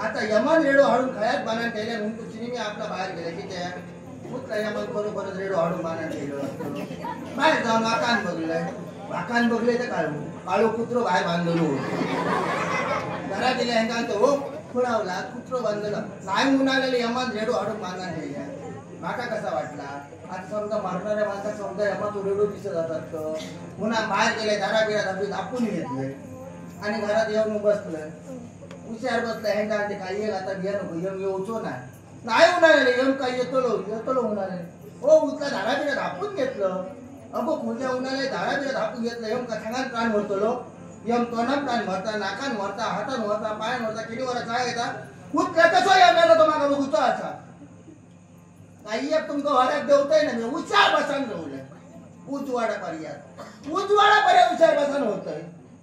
आता यमान रेडो हाडून खळ्यात बांधण्यात ठेवल्या म्हणून तुझी मी आपला बाहेर गेला की त्या उठला यमान बरोबरच रेडो हाडून बांधण्यात ठेवलं. बाहेर जाऊन वाकान बघले तर काळू कुत्रो बाहेर बांधलो घरात दिल्या ह्यांका हो खुळावला कुत्रो बांधलं नाही उन्हाळ्याला यमान रेडो हाडून बांधण्यात ठेवल्या. माका कसा वाटला आता समजा मारणाऱ्या माणसा समजा यमात रेडो दिसत जातात पुन्हा बाहेर गेले दाराबिरा दाबी दापून घेतले आणि घरात येऊन बसलं हुशार बसलं ह्यांका काही एक आता घ्या नको येऊन येऊचो नाही नाही उन्हाळ्याला यम काय येतो उन्हाळ्याला हो उतला धाराबिरा धापून घेतलं अगो खुल्या उन्हाळ्याला धाराबिरा धापून घेतलं यम का सांगान प्राण भरतलो यम तोंडान प्राण भरता नाकान भरता हातान भरता पायान भरता किडीवर जाय येता उतल्या कसो यम येलो तो मागा बघूचो असा काही एक तुमका वाड्यात देवताय ना मी उचार बसान रवले उजवाडा पर्याय उचार बसान होतय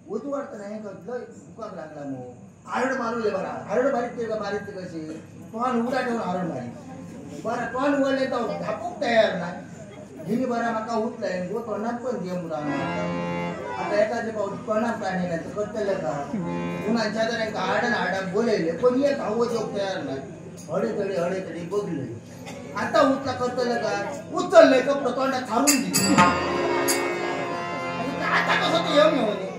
उजवाड तर नाही लय दुकान लागला मग आरड मारूले बरा आरड मारित कशी तोंड उघडा ठेवून आरड मारी बरा तोंड उघडले तर धापूक तयार नाही हिनी बरा माका उठलाय गो तोंडात पण दे मुला आता एखादे पाऊस तोंडात प्राणी नाही तर करतले का उन्हाच्या जर आरडा बोलले पण एक हवं जोग तयार नाही हडे तडी बघले आता उठला करतले का उचललंय कपडं तोंडात थारून दिले आता कसं ते येऊन येऊ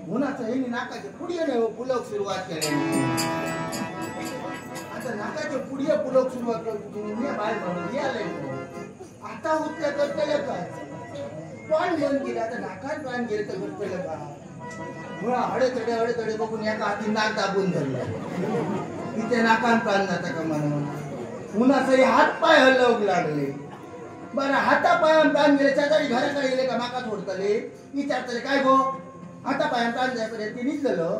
उन्हाचं हे नाकाचे पुढे नाही पुलक सुरुवात केली आता नाकाचे पुढे पुलक सुरुवात केली बाहेर म्हणून आता उठल्या करतले का तोंड बंद केलं आता नाकात प्राण गेले तर करतले का मुळा हडे बघून एका हाती नाक दाबून धरलं इथे नाकान प्राण जाता का म्हणून उन्हाचे हात पाय हलवू लागले बरं हाता पायान प्राण गेले शेजारी घराकडे गेले का माका सोडतले विचारतले काय गो हाता पायान प्राण जायपर्यंत ते निघलं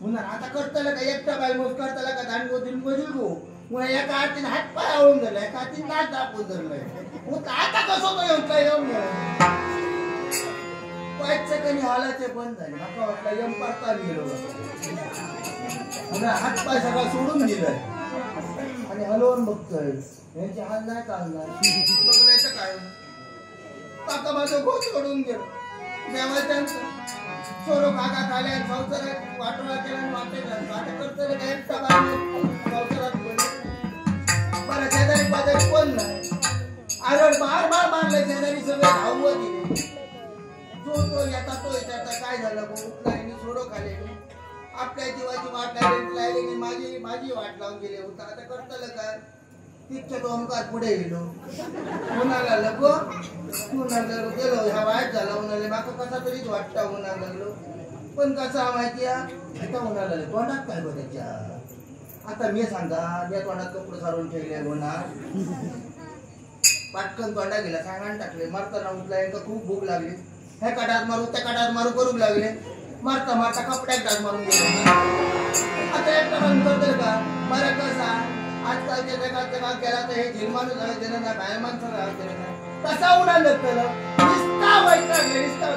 पुन्हा आता करतलं का एकटा बाय मोज करतला का दांडगो दिनगो दिलगो पुन्हा एका हातीने हात पाय आवळून धरला एका हातीने नाक दाबून धरलंय आता कसं तो येऊन काय येऊन पायचे कणी हालाचे बंद झाले माका वाटलं यम पारता गेलो पुन्हा हात पाय सगळा सोडून दिलाय आणि हलवून बघतोय यांचे हाल नाही चालणार बघलायचं काय काका माझं गोच कडून गेलो देवाच्यांचं सोरो काका खाल्या संसारात वाटोळा केला वाटे करतले काय एकटा संसारात बरं शेजारी पाजारी कोण नाही आरड बार मारले शेजारी सगळे धावत दिले तो येता तो विचारता काय झालं उठला सोरो खाले आपल्या जीवाची वाट लागली माझी वाट लावून गेले होता आता करतलं काय तिच्या तो ओमकार पुढे गेलो उन्हाला लगो गेलो ह्या वाईट झाला उन्हाळे माका कसा तरीच वाटता उन्हा लागलो पण कसा माहिती आता उन्हाला तोंडात काय बघायच्या आता मी सांगा मी तोंडात कपडे काढून ठेवले उन्हात पाटकन तोंडा गेला सांगान टाकले मारताना उठला यांना खूप भूक लागली ह्या काटात मारू त्या काटात मारू करू लागले मारता कपड्यात डाग मारून गेले आता एकटा बंद करतोय का बरं कसा आजकालच्या जगात गेला तर हे झिरमानू झालं देणं नाही बाहेर माणसं राहत देणं नाही कसा उडा लागतं निस्ता वैतागले निस्ता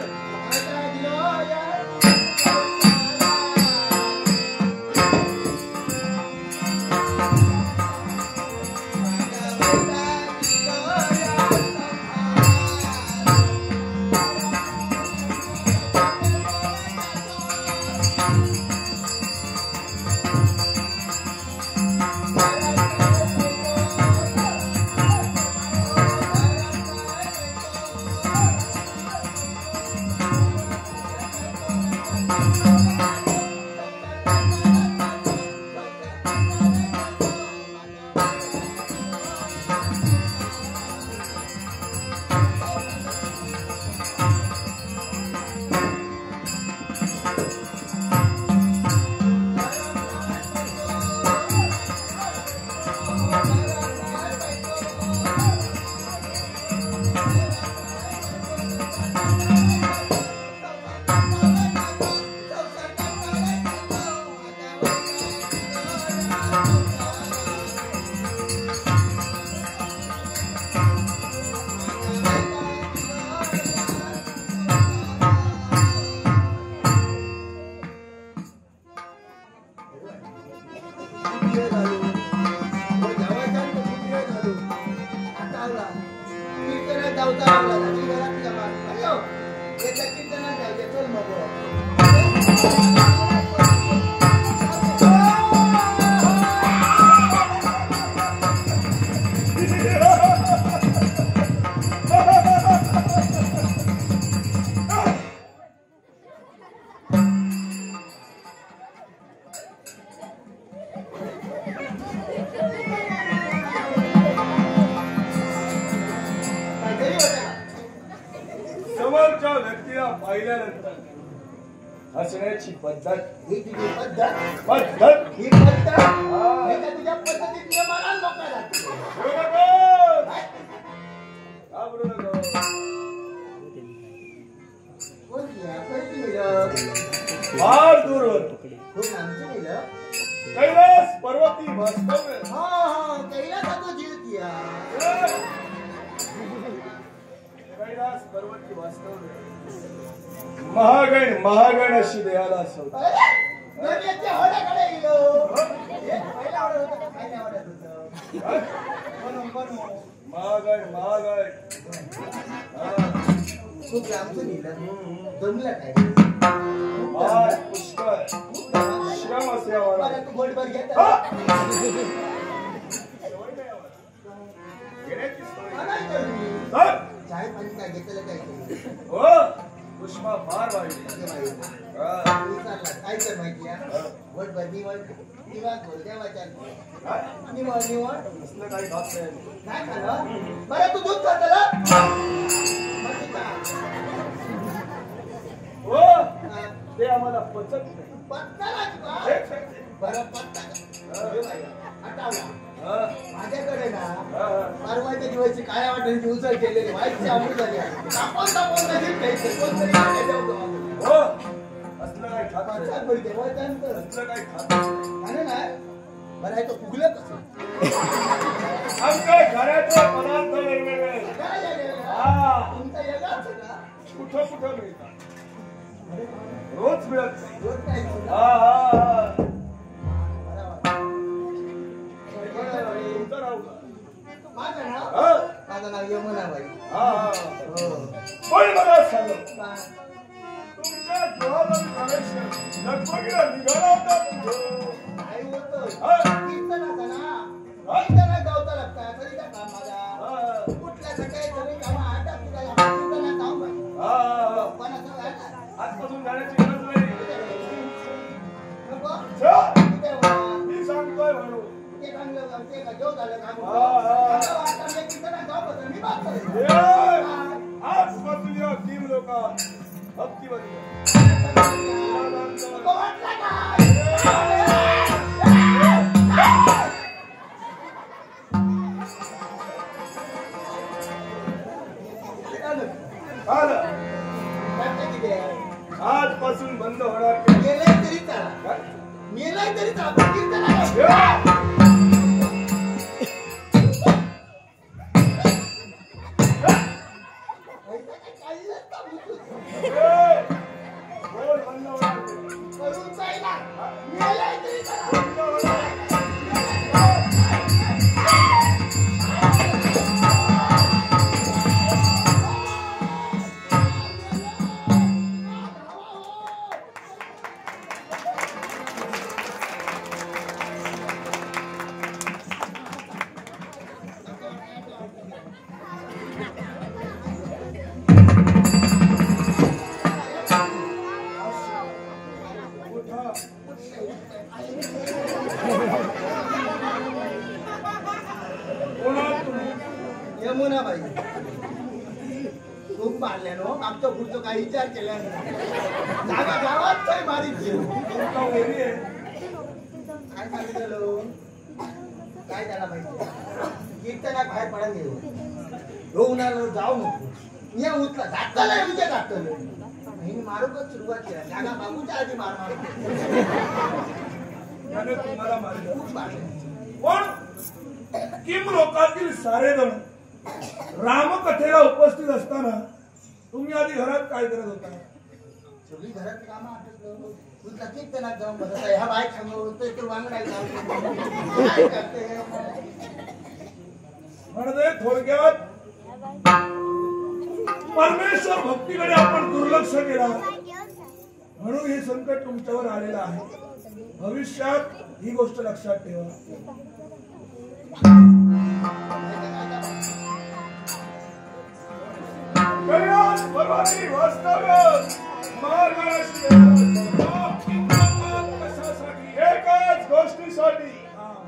हसण्याची पद्धत ही तुझी पद्धत पद्धत ही पद्धत नाही का तुझ्या पद्धतीत मला लोक लागते घाबरू नको कोणती आपली मिळत फार दूरवर खूप आमची मिळत कैलास पर्वती वास्तव्य हा कैलासाचा जीव किया कैलास पर्वती वास्तव्य महागण अशी देहाला असो नदीच्या होड्याकडे गेलो पहिला ऑर्डर होता पहिल्या ऑर्डर होतं बनव महागण खूप लांबचं लिहिलं जमलं काय पुष्कळ श्रम असावा बरं तू बोटभर घेत चाय पाणी काय घेतलं काय हो पुष्पा फार वाईट काय कर माहिती बोटभर निवड बोल देवाच्या निवड असलं काही खात नाही खाल्लं बरं तू दूध खातलं हो ते आम्हाला पचत नाही बरं माझ्याकडे ना परवाच्या दिवशी काळ्या वाटण्याची उसळ केलेली वाईटची अमृत झाली हो असलं काही खात नाही बरं आहे तो फुगलं कसं आमच्या घराचे पदार्थ वेगवेगळे तुमचा येगाच का कुठं मिळतात रोज मिळत नाही रोज काय तुमचं नाव माझं नाव यमुनाबाई पण मला सांग तुमच्या गृहामध्ये प्रवेश लगबगीला निघाला होता काय होतं कीर्तनाचा ना कीर्तना गावता लागता तरी त्या कामाला कुठल्या सकाळी तुम्ही कामा आटा तुला कीर्तना जाऊ पण आजपासून जाण्याची गरज नाही नको मी सांगतोय म्हणून ते चांगलं ते का जेव झालं काम कीर्तना गाव बदल मी बात करतो आजपासून या तीन लोक हप्ती आजपासून बंद होणार मेलाय तरी चाला मेलाय तरी चाला कीर्तना यमुनाबाई खूप मारल्या नो आमच्या पुढचं काही विचार केला जागा गावात काय मारीत काय सांगितलं काय त्याला माहिती कीर्तना बाहेर पडा गेलो उन्हाळा जाऊ नको या उतला जाताला विचार टाकतो मी मारूकच सुरुवात केला जागा बाबूच्या आधी मार तुम्हाला मारलं खूप मारले पण किम लोकातील सारे जण रामकथेला उपस्थित असताना तुम्ही आधी घरात काय करत होता सगळी घरात कामं आटोपलं तुझा कीर्तनात जाऊन बसत ह्या बाईक सांगतो तू वांगडा काय करते म्हणजे थोडक्यात परमेश्वर भक्तीकडे आपण दुर्लक्ष केला म्हणून हे संकट तुमच्यावर आलेलं आहे भविष्यात ही गोष्ट लक्षात ठेवा कैलास पर्वती वास्तव्य कशासाठी एकाच गोष्टीसाठी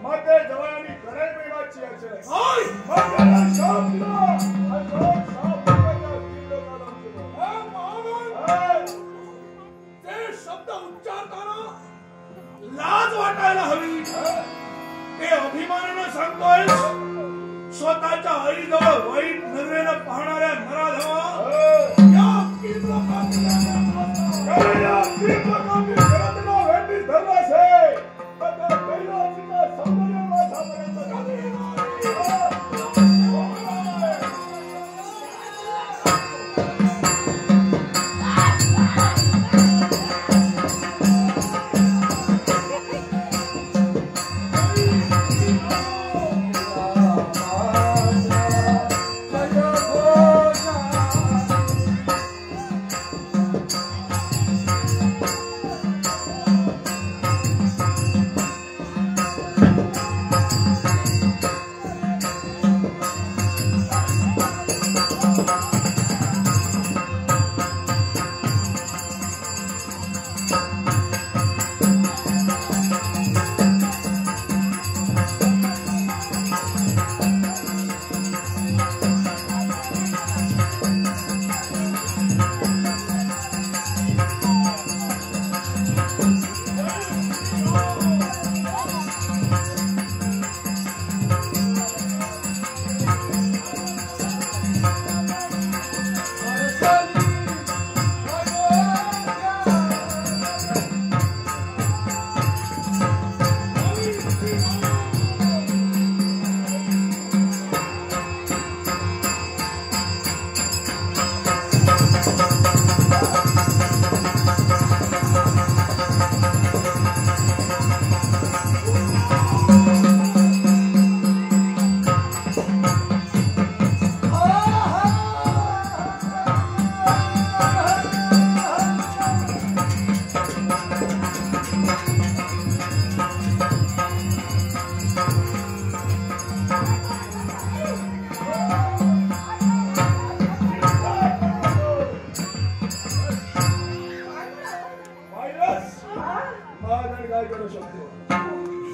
मध्ये जवळाने गणेश मेघाची शब्द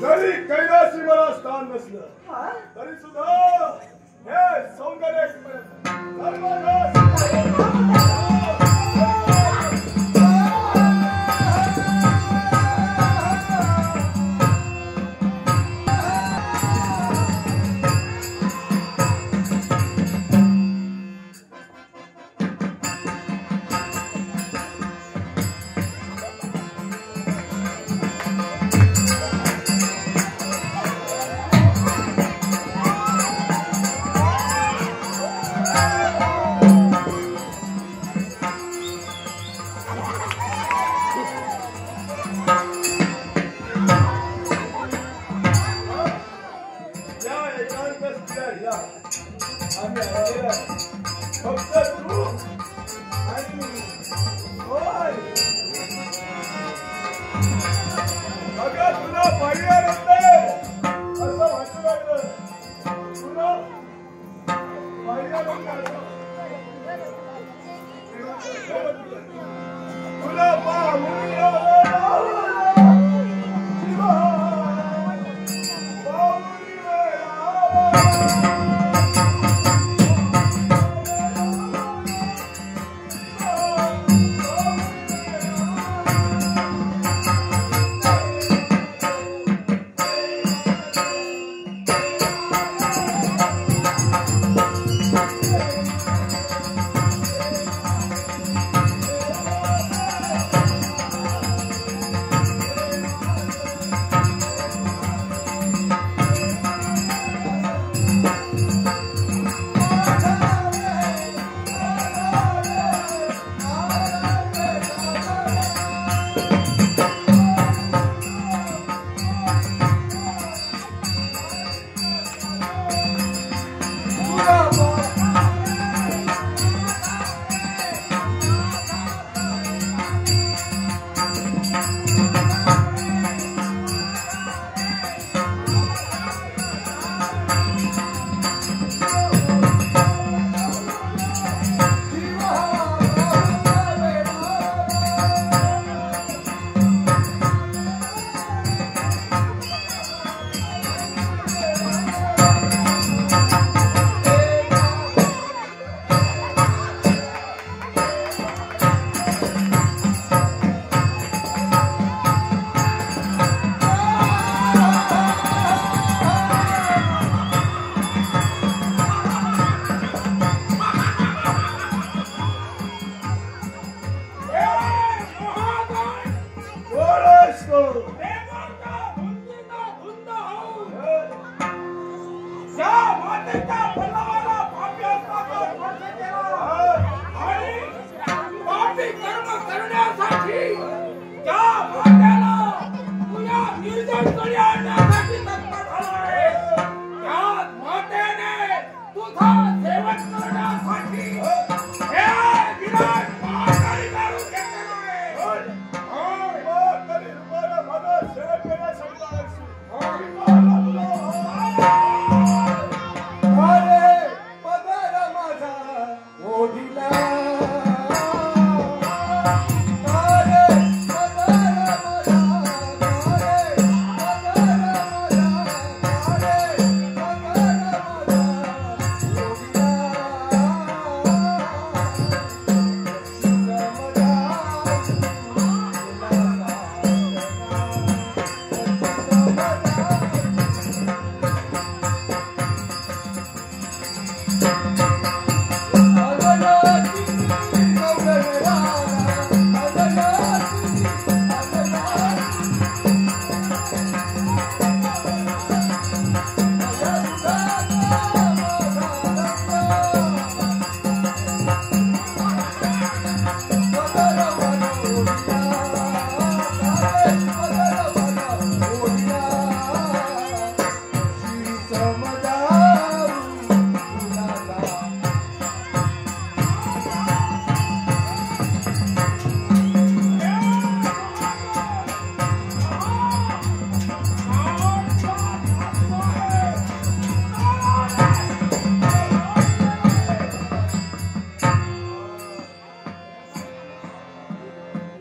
जरी कैलासी मला स्थान नसलं तरी सुद्धा हे सौंदर्य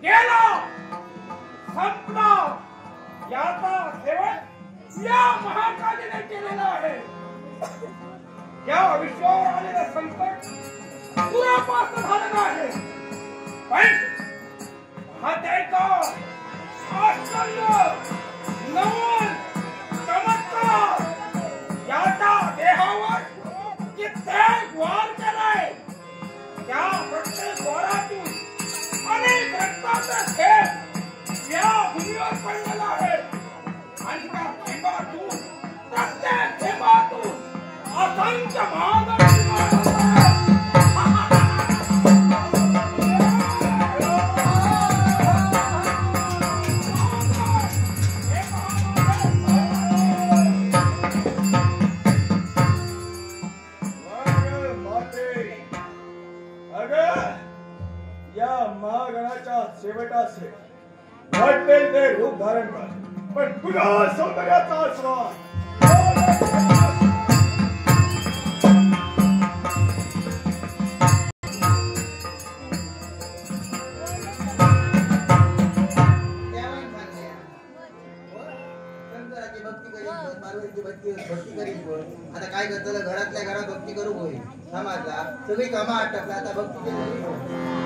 गेला संपला याचा शेवट या महाकालीने केलेला आहे. या विश्वावर आलेलं संकट पुरापासून झालेलं आहे. पण हा त्याचा आश्चर्य नवल चमत्कार याच्या देहावर कित्येक वार केलाय. त्या प्रत्येक वारातून अनेक रक्ताचा थेंब या भूमीवर पडलेला आहे. आणि त्या थेंबातून प्रत्येक थेंबातून असंख्य महागणी शेवटाचे वाटेल ते रूप धारण कर. पण तुझ्या सौंदर्याचा आस्वाद भक्ती करीत बोल. आता काय करतो घरातल्या घरात भक्ती करू होईल. समाजला सगळी कामं आटपला आता भक्ती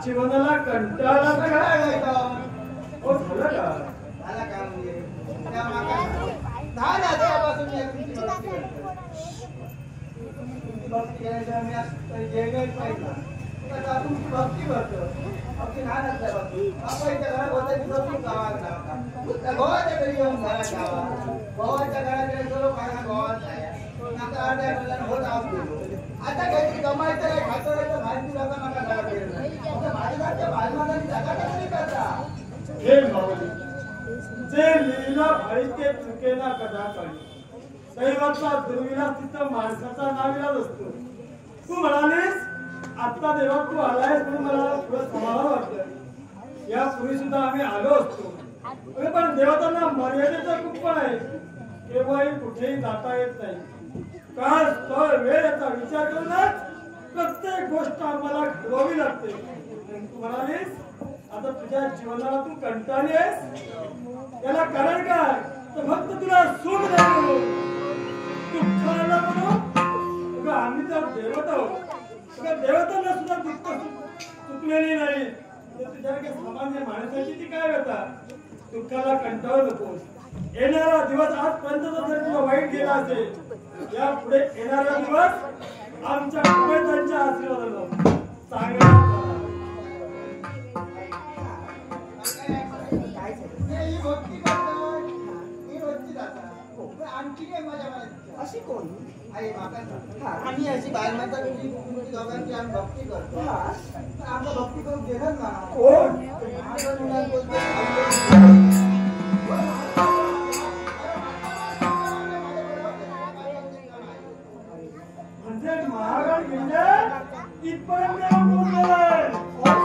जीवनाला कंटाळा भक्ती भरतो आपली लहान असल्या बापाच्या घरात होते तिथं गावात गोवाच्या घरी येऊन घरात गावा गोवाच्या घराकडे सर्व काढा गोवात आता काहीतरी कमायचं आहे खातो ना कदा काढली. दैवाचा दुर्विलास तिथं माणसाचा नाविलाज असतो. तू म्हणालीस आता देवा तू आलायस म्हणून मला थोडं समाधान वाटलं. यापूर्वी सुद्धा आम्ही आलो असतो. पण देवतांना मर्यादेचं खूप पण आहे. केव्हाही कुठेही जाता येत नाही. काळ स्थळ वेळ याचा विचार करूनच प्रत्येक गोष्ट आम्हाला ठरवावी लागते. तू म्हणालीस आता तुझ्या जीवनाला तू कंटाळली आहेस. याला कारण काय तर फक्त तुला सुख नाही म्हणून दुःख आलं म्हणून. आम्ही तर देवता आहोत. देवतांना सुद्धा दुःख चुकलेली नाही. तुझ्याकडे सामान्य माणसाची ती काय व्यथा. दुःखाला कंटाळू नकोस. येणारा दिवस आजपर्यंत जर तुला वाईट गेला असेल यापुढे येणारा दिवस आमच्या कुटुंबाच्या आशीर्वादाला चांगला अशी कोण आम्ही अशी बालमाता दोघांची आम्ही भक्ती करतो. आमचं भक्ती करून देणार ना कोण म्हणजे महागड म्हणजे इथपर्यंत पोहोचलोय.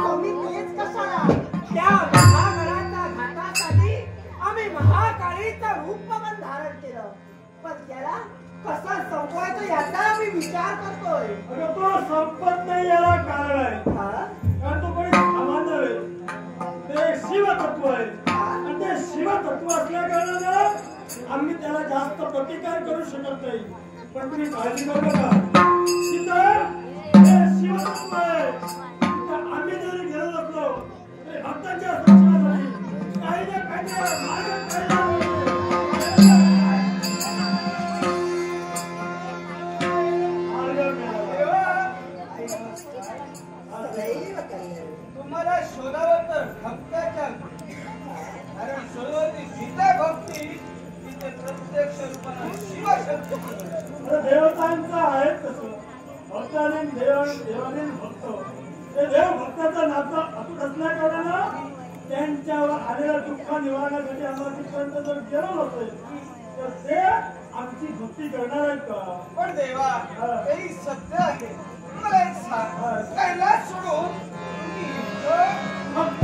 तुम्ही तेच कशाला त्या महागडाच्या घाटासाठी आम्ही महाकाळीचं रूप पण धारण केलं. पण त्याला कसं संपवायचं याचा आम्ही विचार करतोय. अगं तो संपत नाही याला कारण आहे. कारण तो कोणी सामान्य आहे. ते शिवतत्व आहे. आणि ते शिवतत्व असल्या कारणानं आम्ही त्याला जास्त प्रतिकार करू शकत नाही. पण तुम्ही काळजी करू नका. तिथं ते शिवतत्व आहे. तिथं आम्ही जरी गेलो नसलो तरी भक्तांच्या रक्षणासाठी काही ना काही मार्ग काढला. तुम्हाला शोधावं तर भक्ताच्या कारण सर्वती जिथे भक्ती तिथे प्रत्यक्ष रूपाने शिवशक्ती. देवतांचं आहे तसं भक्ताने देवाने भक्त. ते देव भक्ताचं नातं अतूट असल्या कारणानं त्यांच्यावर आलेल्या दुःख निवारण्यासाठी आम्हाला तिथपर्यंत जर गेलो नसेल तर ते आमची भक्ती करणार आहेत का. पण देवा तेही सत्य आहे. मला एक सांग कैलास सोडून तुम्ही फक्त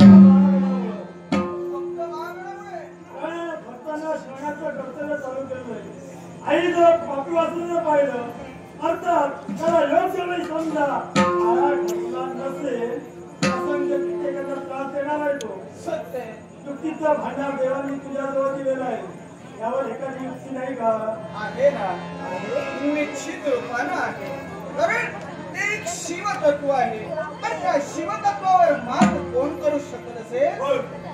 भक्तांना शरणाचं कर्तव्य चालू केलं. आई जर पापी वाचून पाहिलं अर्थात त्याला योग्य वेळी समजा आळा घातला नसेल असंख्य कित्येकांना त्रास देणार आहे. तो सत्य युक्तीचा भांडार देवांनी तुझ्याजवळ दिलेला आहे. यावर एखादी युक्ती नाही का. आहे ना निश्चित रूपानं आहे. कारण ते एक शिवतत्व आहे. पण त्या शिवतत्वावर मात कोण करू शकत असेल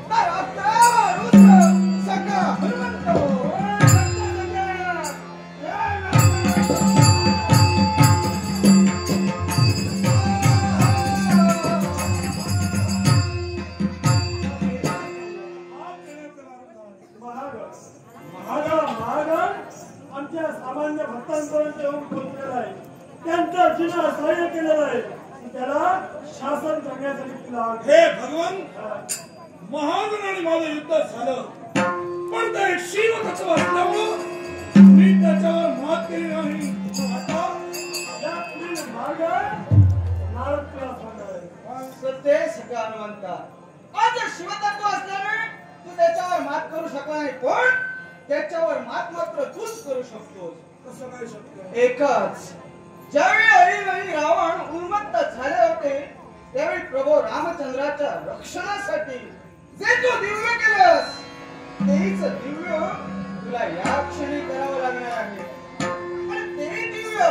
तर अकरा रुद्र सखा हनुमंत हो. आमच्या सामान्य भक्तांपर्यंत येऊन पोहोचलेला आहे. त्यांचं जिना सहाय्य केलेलं आहे. त्याला शासन करण्यासाठी तुला हे भगवान महागण आणि माझं युद्ध झालं पण ते शिवतत्व असल्यामुळं मी त्याच्यावर मात केली नाही. आता या पुढील मार्ग नारद तुला सांगणार आहे. सत्य सखा हनुमंता आज शिवतत्व असल्याने तू त्याच्यावर मात करू शकला नाही. पण त्याच्यावर मात मात्र तूच करू शकतोस. कसं काय शक्य. एकच ज्यावेळी हरिहरी रावण उन्मत्त झाले होते त्यावेळी प्रभू रामचंद्राच्या रक्षणासाठी जे तू दिव्य केलंस तेच दिव्य तुला या क्षणी करावं लागणार आहे. पण ते दिव्य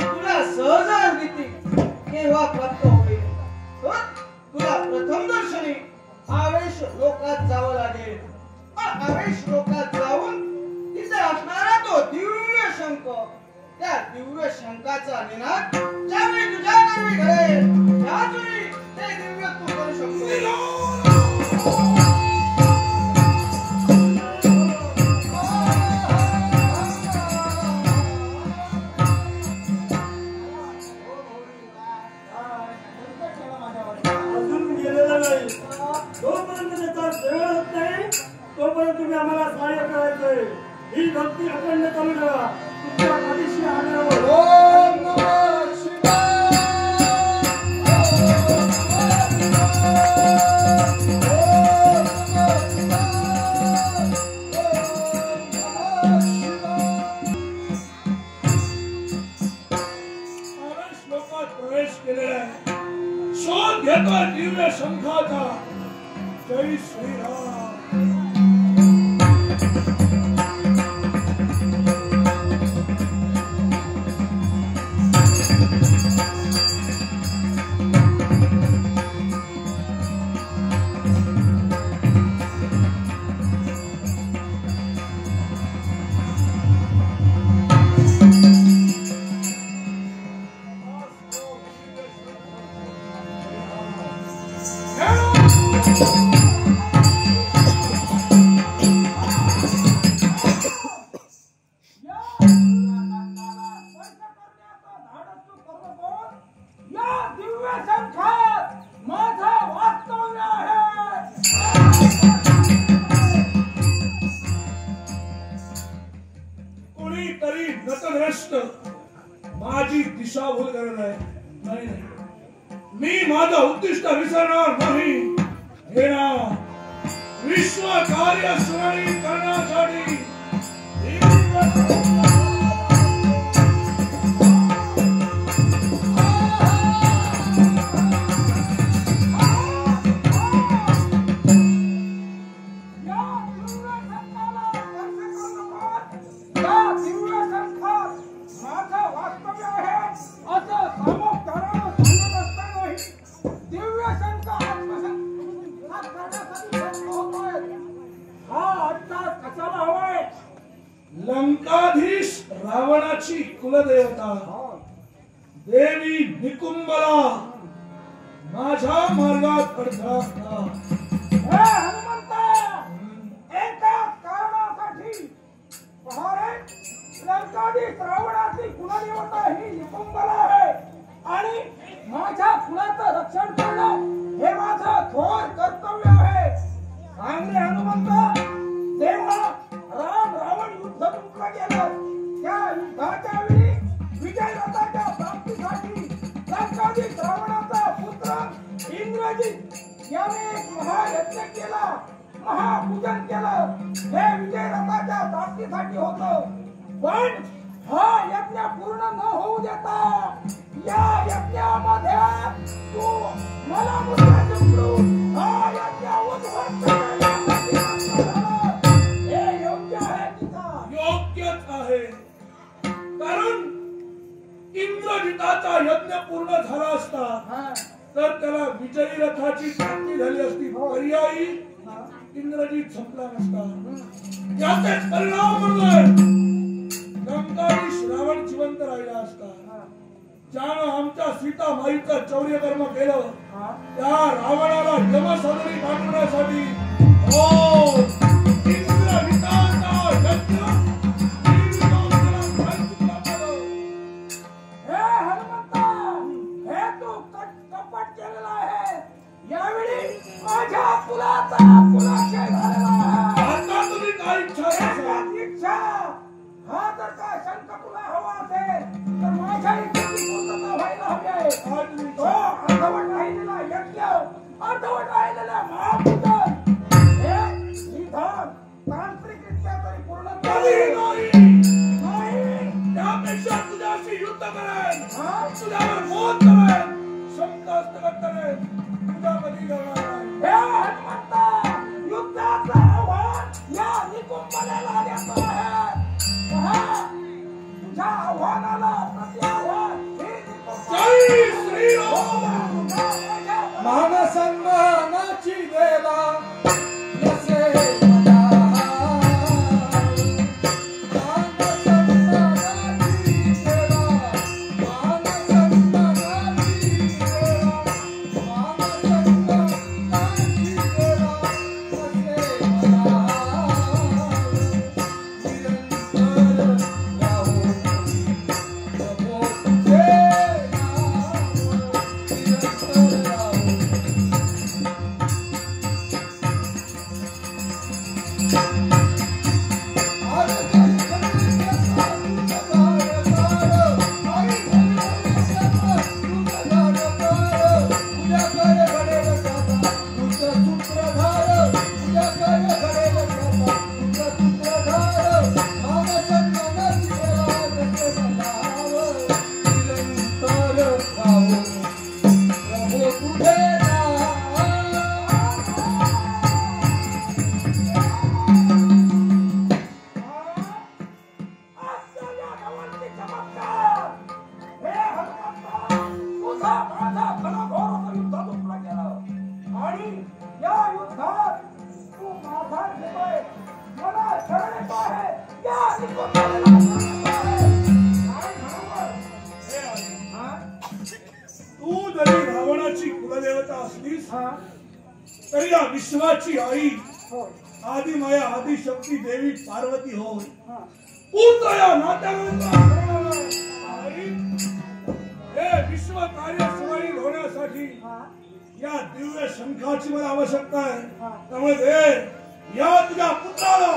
तुला सहज रीती केव्हा प्राप्त होईल. तुला प्रथम दर्शनी आवेश लोकात जावं लागेल. आवेश लोकात जाऊन तिथे असणारा तो दिव्य शंख त्या दिव्य शंखाचा निनाद ज्यावेळी तुझ्या कर्मी घडेल त्याचवेळी ते दिव्य तू करू शकतो. अजून गेलेला नाही. जोपर्यंत त्याचा सेवा होत नाही तोपर्यंत तुम्ही आम्हाला सहाय्य करायचंय. ही भक्ती अखंड चालू ठेवा. तुमच्या पाठीशी आल्यावर ओम नमः शिवाय. प्रवेश केलेला आहे. शोध घेतो दिव्य शंखाचा. जय श्रीराम. कोणीतरी नतद्रष्ट माझी दिशाभूल करत आहे. नाही नाही, मी माझं उद्दिष्ट विसरणार नाही. हे ना, विश्व कार्य सुरळीत करण्यासाठी लंकाधीश रावणाची कुलदेवता देवी निकुंबला माझ्या मार्गात अडथळा करा. हे हनुमंता, एका कारणासाठी पहारे लंकाधीश रावणाची कुलदेवता ही निकुंबला आहे आणि माझ्या कुलाचं रक्षण करणं हे माझं थोर कर्तव्य आहे. सांगले हनुमंता, तेव्हा राम रावण युद्ध जिंकलं गेलं. त्या युद्धाच्या वेळी विजयरथाच्या प्राप्तीसाठी लंकाधीश रावणाचा पुत्र इंद्रजित याने एक महायज्ञ केला, महापूजन केलं. हे विजयरथाच्या प्राप्तीसाठी होतं. पण हा यज्ञ पूर्ण न होऊ देता या यज्ञामध्ये तू मला मुद्रा जिंकून हा यज्ञ उद्ध्वस्त योग्यच आहे. कारण इंद्रजिताचा यज्ञ पूर्ण झाला असता तर त्याला विजयी रथाची प्राप्ती झाली असती. पर्यायी इंद्रजित संपला नसता. याचे परिणाम म्हणजे लंकाधीश रावण जिवंत राहिला असता. ज्यानं आमच्या सीता माईचं चौर्यकर्म केलं त्या रावणाला यमसदनी पाठवण्यासाठी कपट केलेला आहे. यावेळी माझ्या कुलाचा कुलाक्षय झालेला आहे. आता तुम्ही काय इच्छा हा जर का शंख तुला हवा असेल तर माझ्या इच्छेची पूर्तता व्हायला हवी आहे. तो अर्धवट राहिलेला यज्ञ, अर्धवट राहिलेला महापूजन हे विधान तांत्रिकरित्या तरी पूर्ण नाही. त्यापेक्षा तुझ्याशी युद्ध करेन, तुझ्यावर मोद करेन, शंकास्तगत करेन. तुझ्या कधी करणार हे हनुमंता, युद्धाचं आव्हान या निकुंबलेला देतो आहे. तुझ्या आव्हानाला प्रत्याव्हान जय श्रीराम. मान सन्मानाची देवा माझा घनघोर युद्ध तुटलं गेलं आणि या युद्धात तू माझा घेतोय मला शरण येतो आहे या निकोपाला तू जरी रावणाची कुलदेवता असलीस तरी या विश्वाची आई आदिमाया आदिशक्ती देवी पार्वती होय पुत्र या नात्याला हे विश्व कार्य सुरळीत होण्यासाठी या दिव्य शंखाची मला आवश्यकता आहे त्यामुळे दे या तुझ्या पुत्राला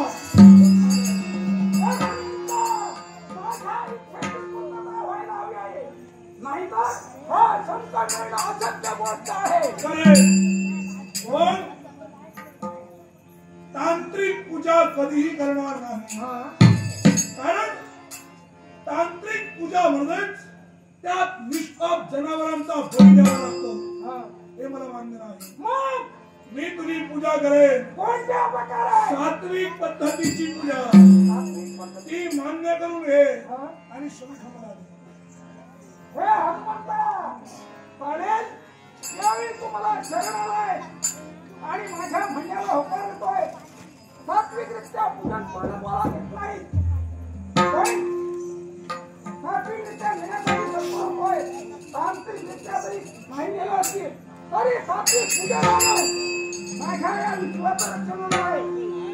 नाही तर हा संकट अशक्य गोष्ट आहे पण तांत्रिक पूजा कधीही करणार नाही कारण तांत्रिक पूजा म्हणजेच त्यात निष्पाप जनावरांचा बळी द्यावा लागतो हे मला मान्य नाही मग मी तुझी पूजा करेन कोणत्या प्रकारे सात्विक पद्धतीची पूजा ती मान्य करून घे आणि शंख मला दे हे हनुमंता चालेल यावेळी तुम्हाला शरण आलाय आणि माझ्या म्हणण्याला होकार देतोय सात्विकरित्या पूजन मला घेत नाही पण सात्विकरित्या घेण्यासाठी संपूर्ण होय तांत्रिकरित्या जरी नाही गेलं असतील तरी सात्विक पूजनानं माझ्या या विश्वाचं रक्षण होणार आहे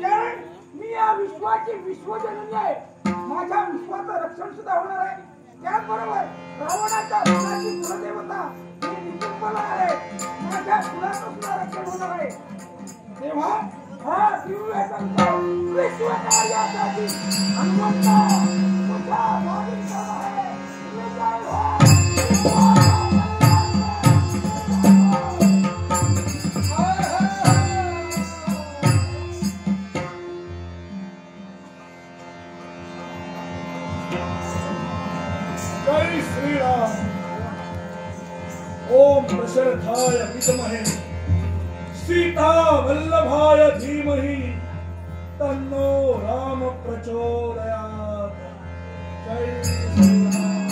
कारण मी या विश्वाची विश्वजननी आहे माझ्या विश्वाचं रक्षण सुद्धा होणार आहे त्याचबरोबर रावणाच्या रावणाची कुलदेवता ही निकुंभला आहे माझ्या कुलाचं सुद्धा रक्षण होणार आहे तेव्हा हा दिव्य संत विश्व कार्यासाठी हनुमंत तुझ्या मागे आहे विजय हो जय श्रीराम ओम दशरथाय विद्महे सीता वल्लभाय धीमहि तन्नो राम प्रचोदयात् जय श्रीराम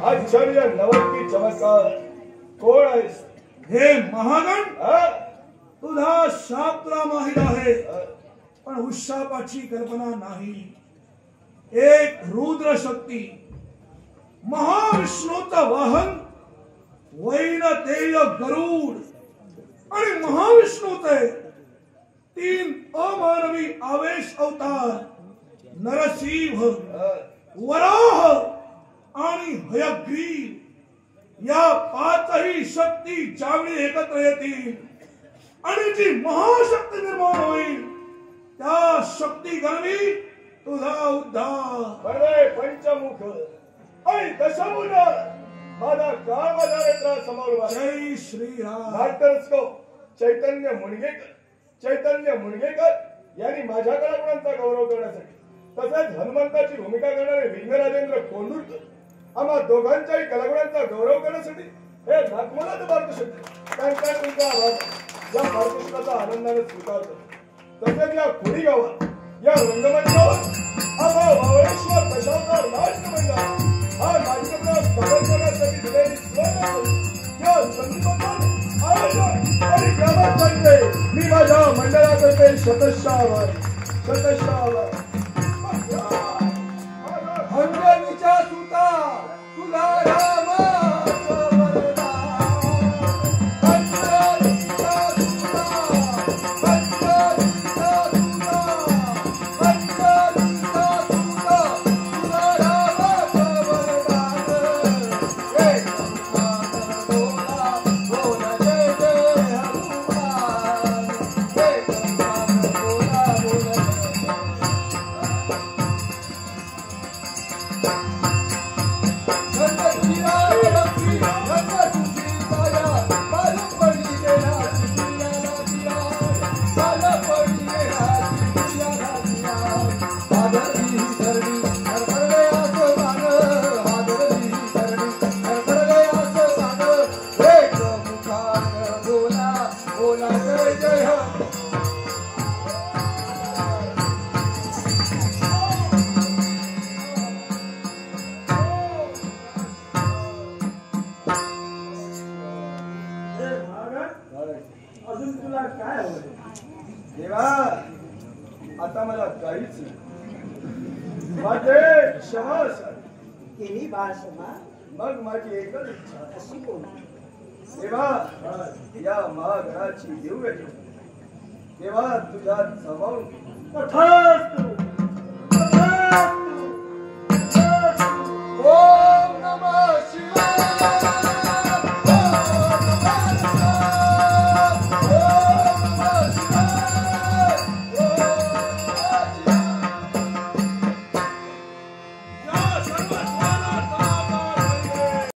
आश्चर्य नवलकी चमत्कार कोण आहेस? हे महागण, हा? तुझा शाप तुला माहीत आहे, पण उशापाची कल्पना नाही. एक रुद्र शक्ती, महाविष्णूचं वाहन वैनतेय गरुड आणि महाविष्णूचे 3 अमानवी आवेश अवतार नरसिंह, वराह आणि हयग्रीव या 5ही शक्ती ज्यावेळी एकत्र येतील आणि जी महाशक्ती निर्माण होईल त्या शक्ती गणवी तुझा उद्धार. बरे पंचमुख आणि दशमुख माझा कामधारेचा समोर. जय श्रीराम. नाटकरस्को चैतन्य मुणगेकर यांनी माझ्या कलागुणांचा गौरव करण्यासाठी तसेच हनुमंताची भूमिका करणारे विघ्नराजेंद्र कोंडूरकर आम्हा दोघांच्याही कलागुणांचा गौरव करण्यासाठी हे नागमोलाचं पारितोषिक त्यांच्या तुमचा आभार या पारितोषिकाचा आनंदाने स्वीकारतो. तसेच या खोडी गावात या रंगमंचावर आम्हा वावळेश्वर दशावतार नाट्यमंडळ हा नाट्यप्रयोग सादर करण्यासाठी दिलेली या संधीबद्दल आयोजन आणि ग्रामस्थांचे मी माझ्या मंडळातर्फे शतशः अंजनीच्या सुता तुला राम अजून तुला काय हवं? देवा आता मला काहीच माझे क्षमा केली बाळ क्षमा. मग माझी एकच इच्छा अशी कोण? देवा या महागणाची दिव्य देवा तुझ्या जवळ तथास्तु, तथास्तु.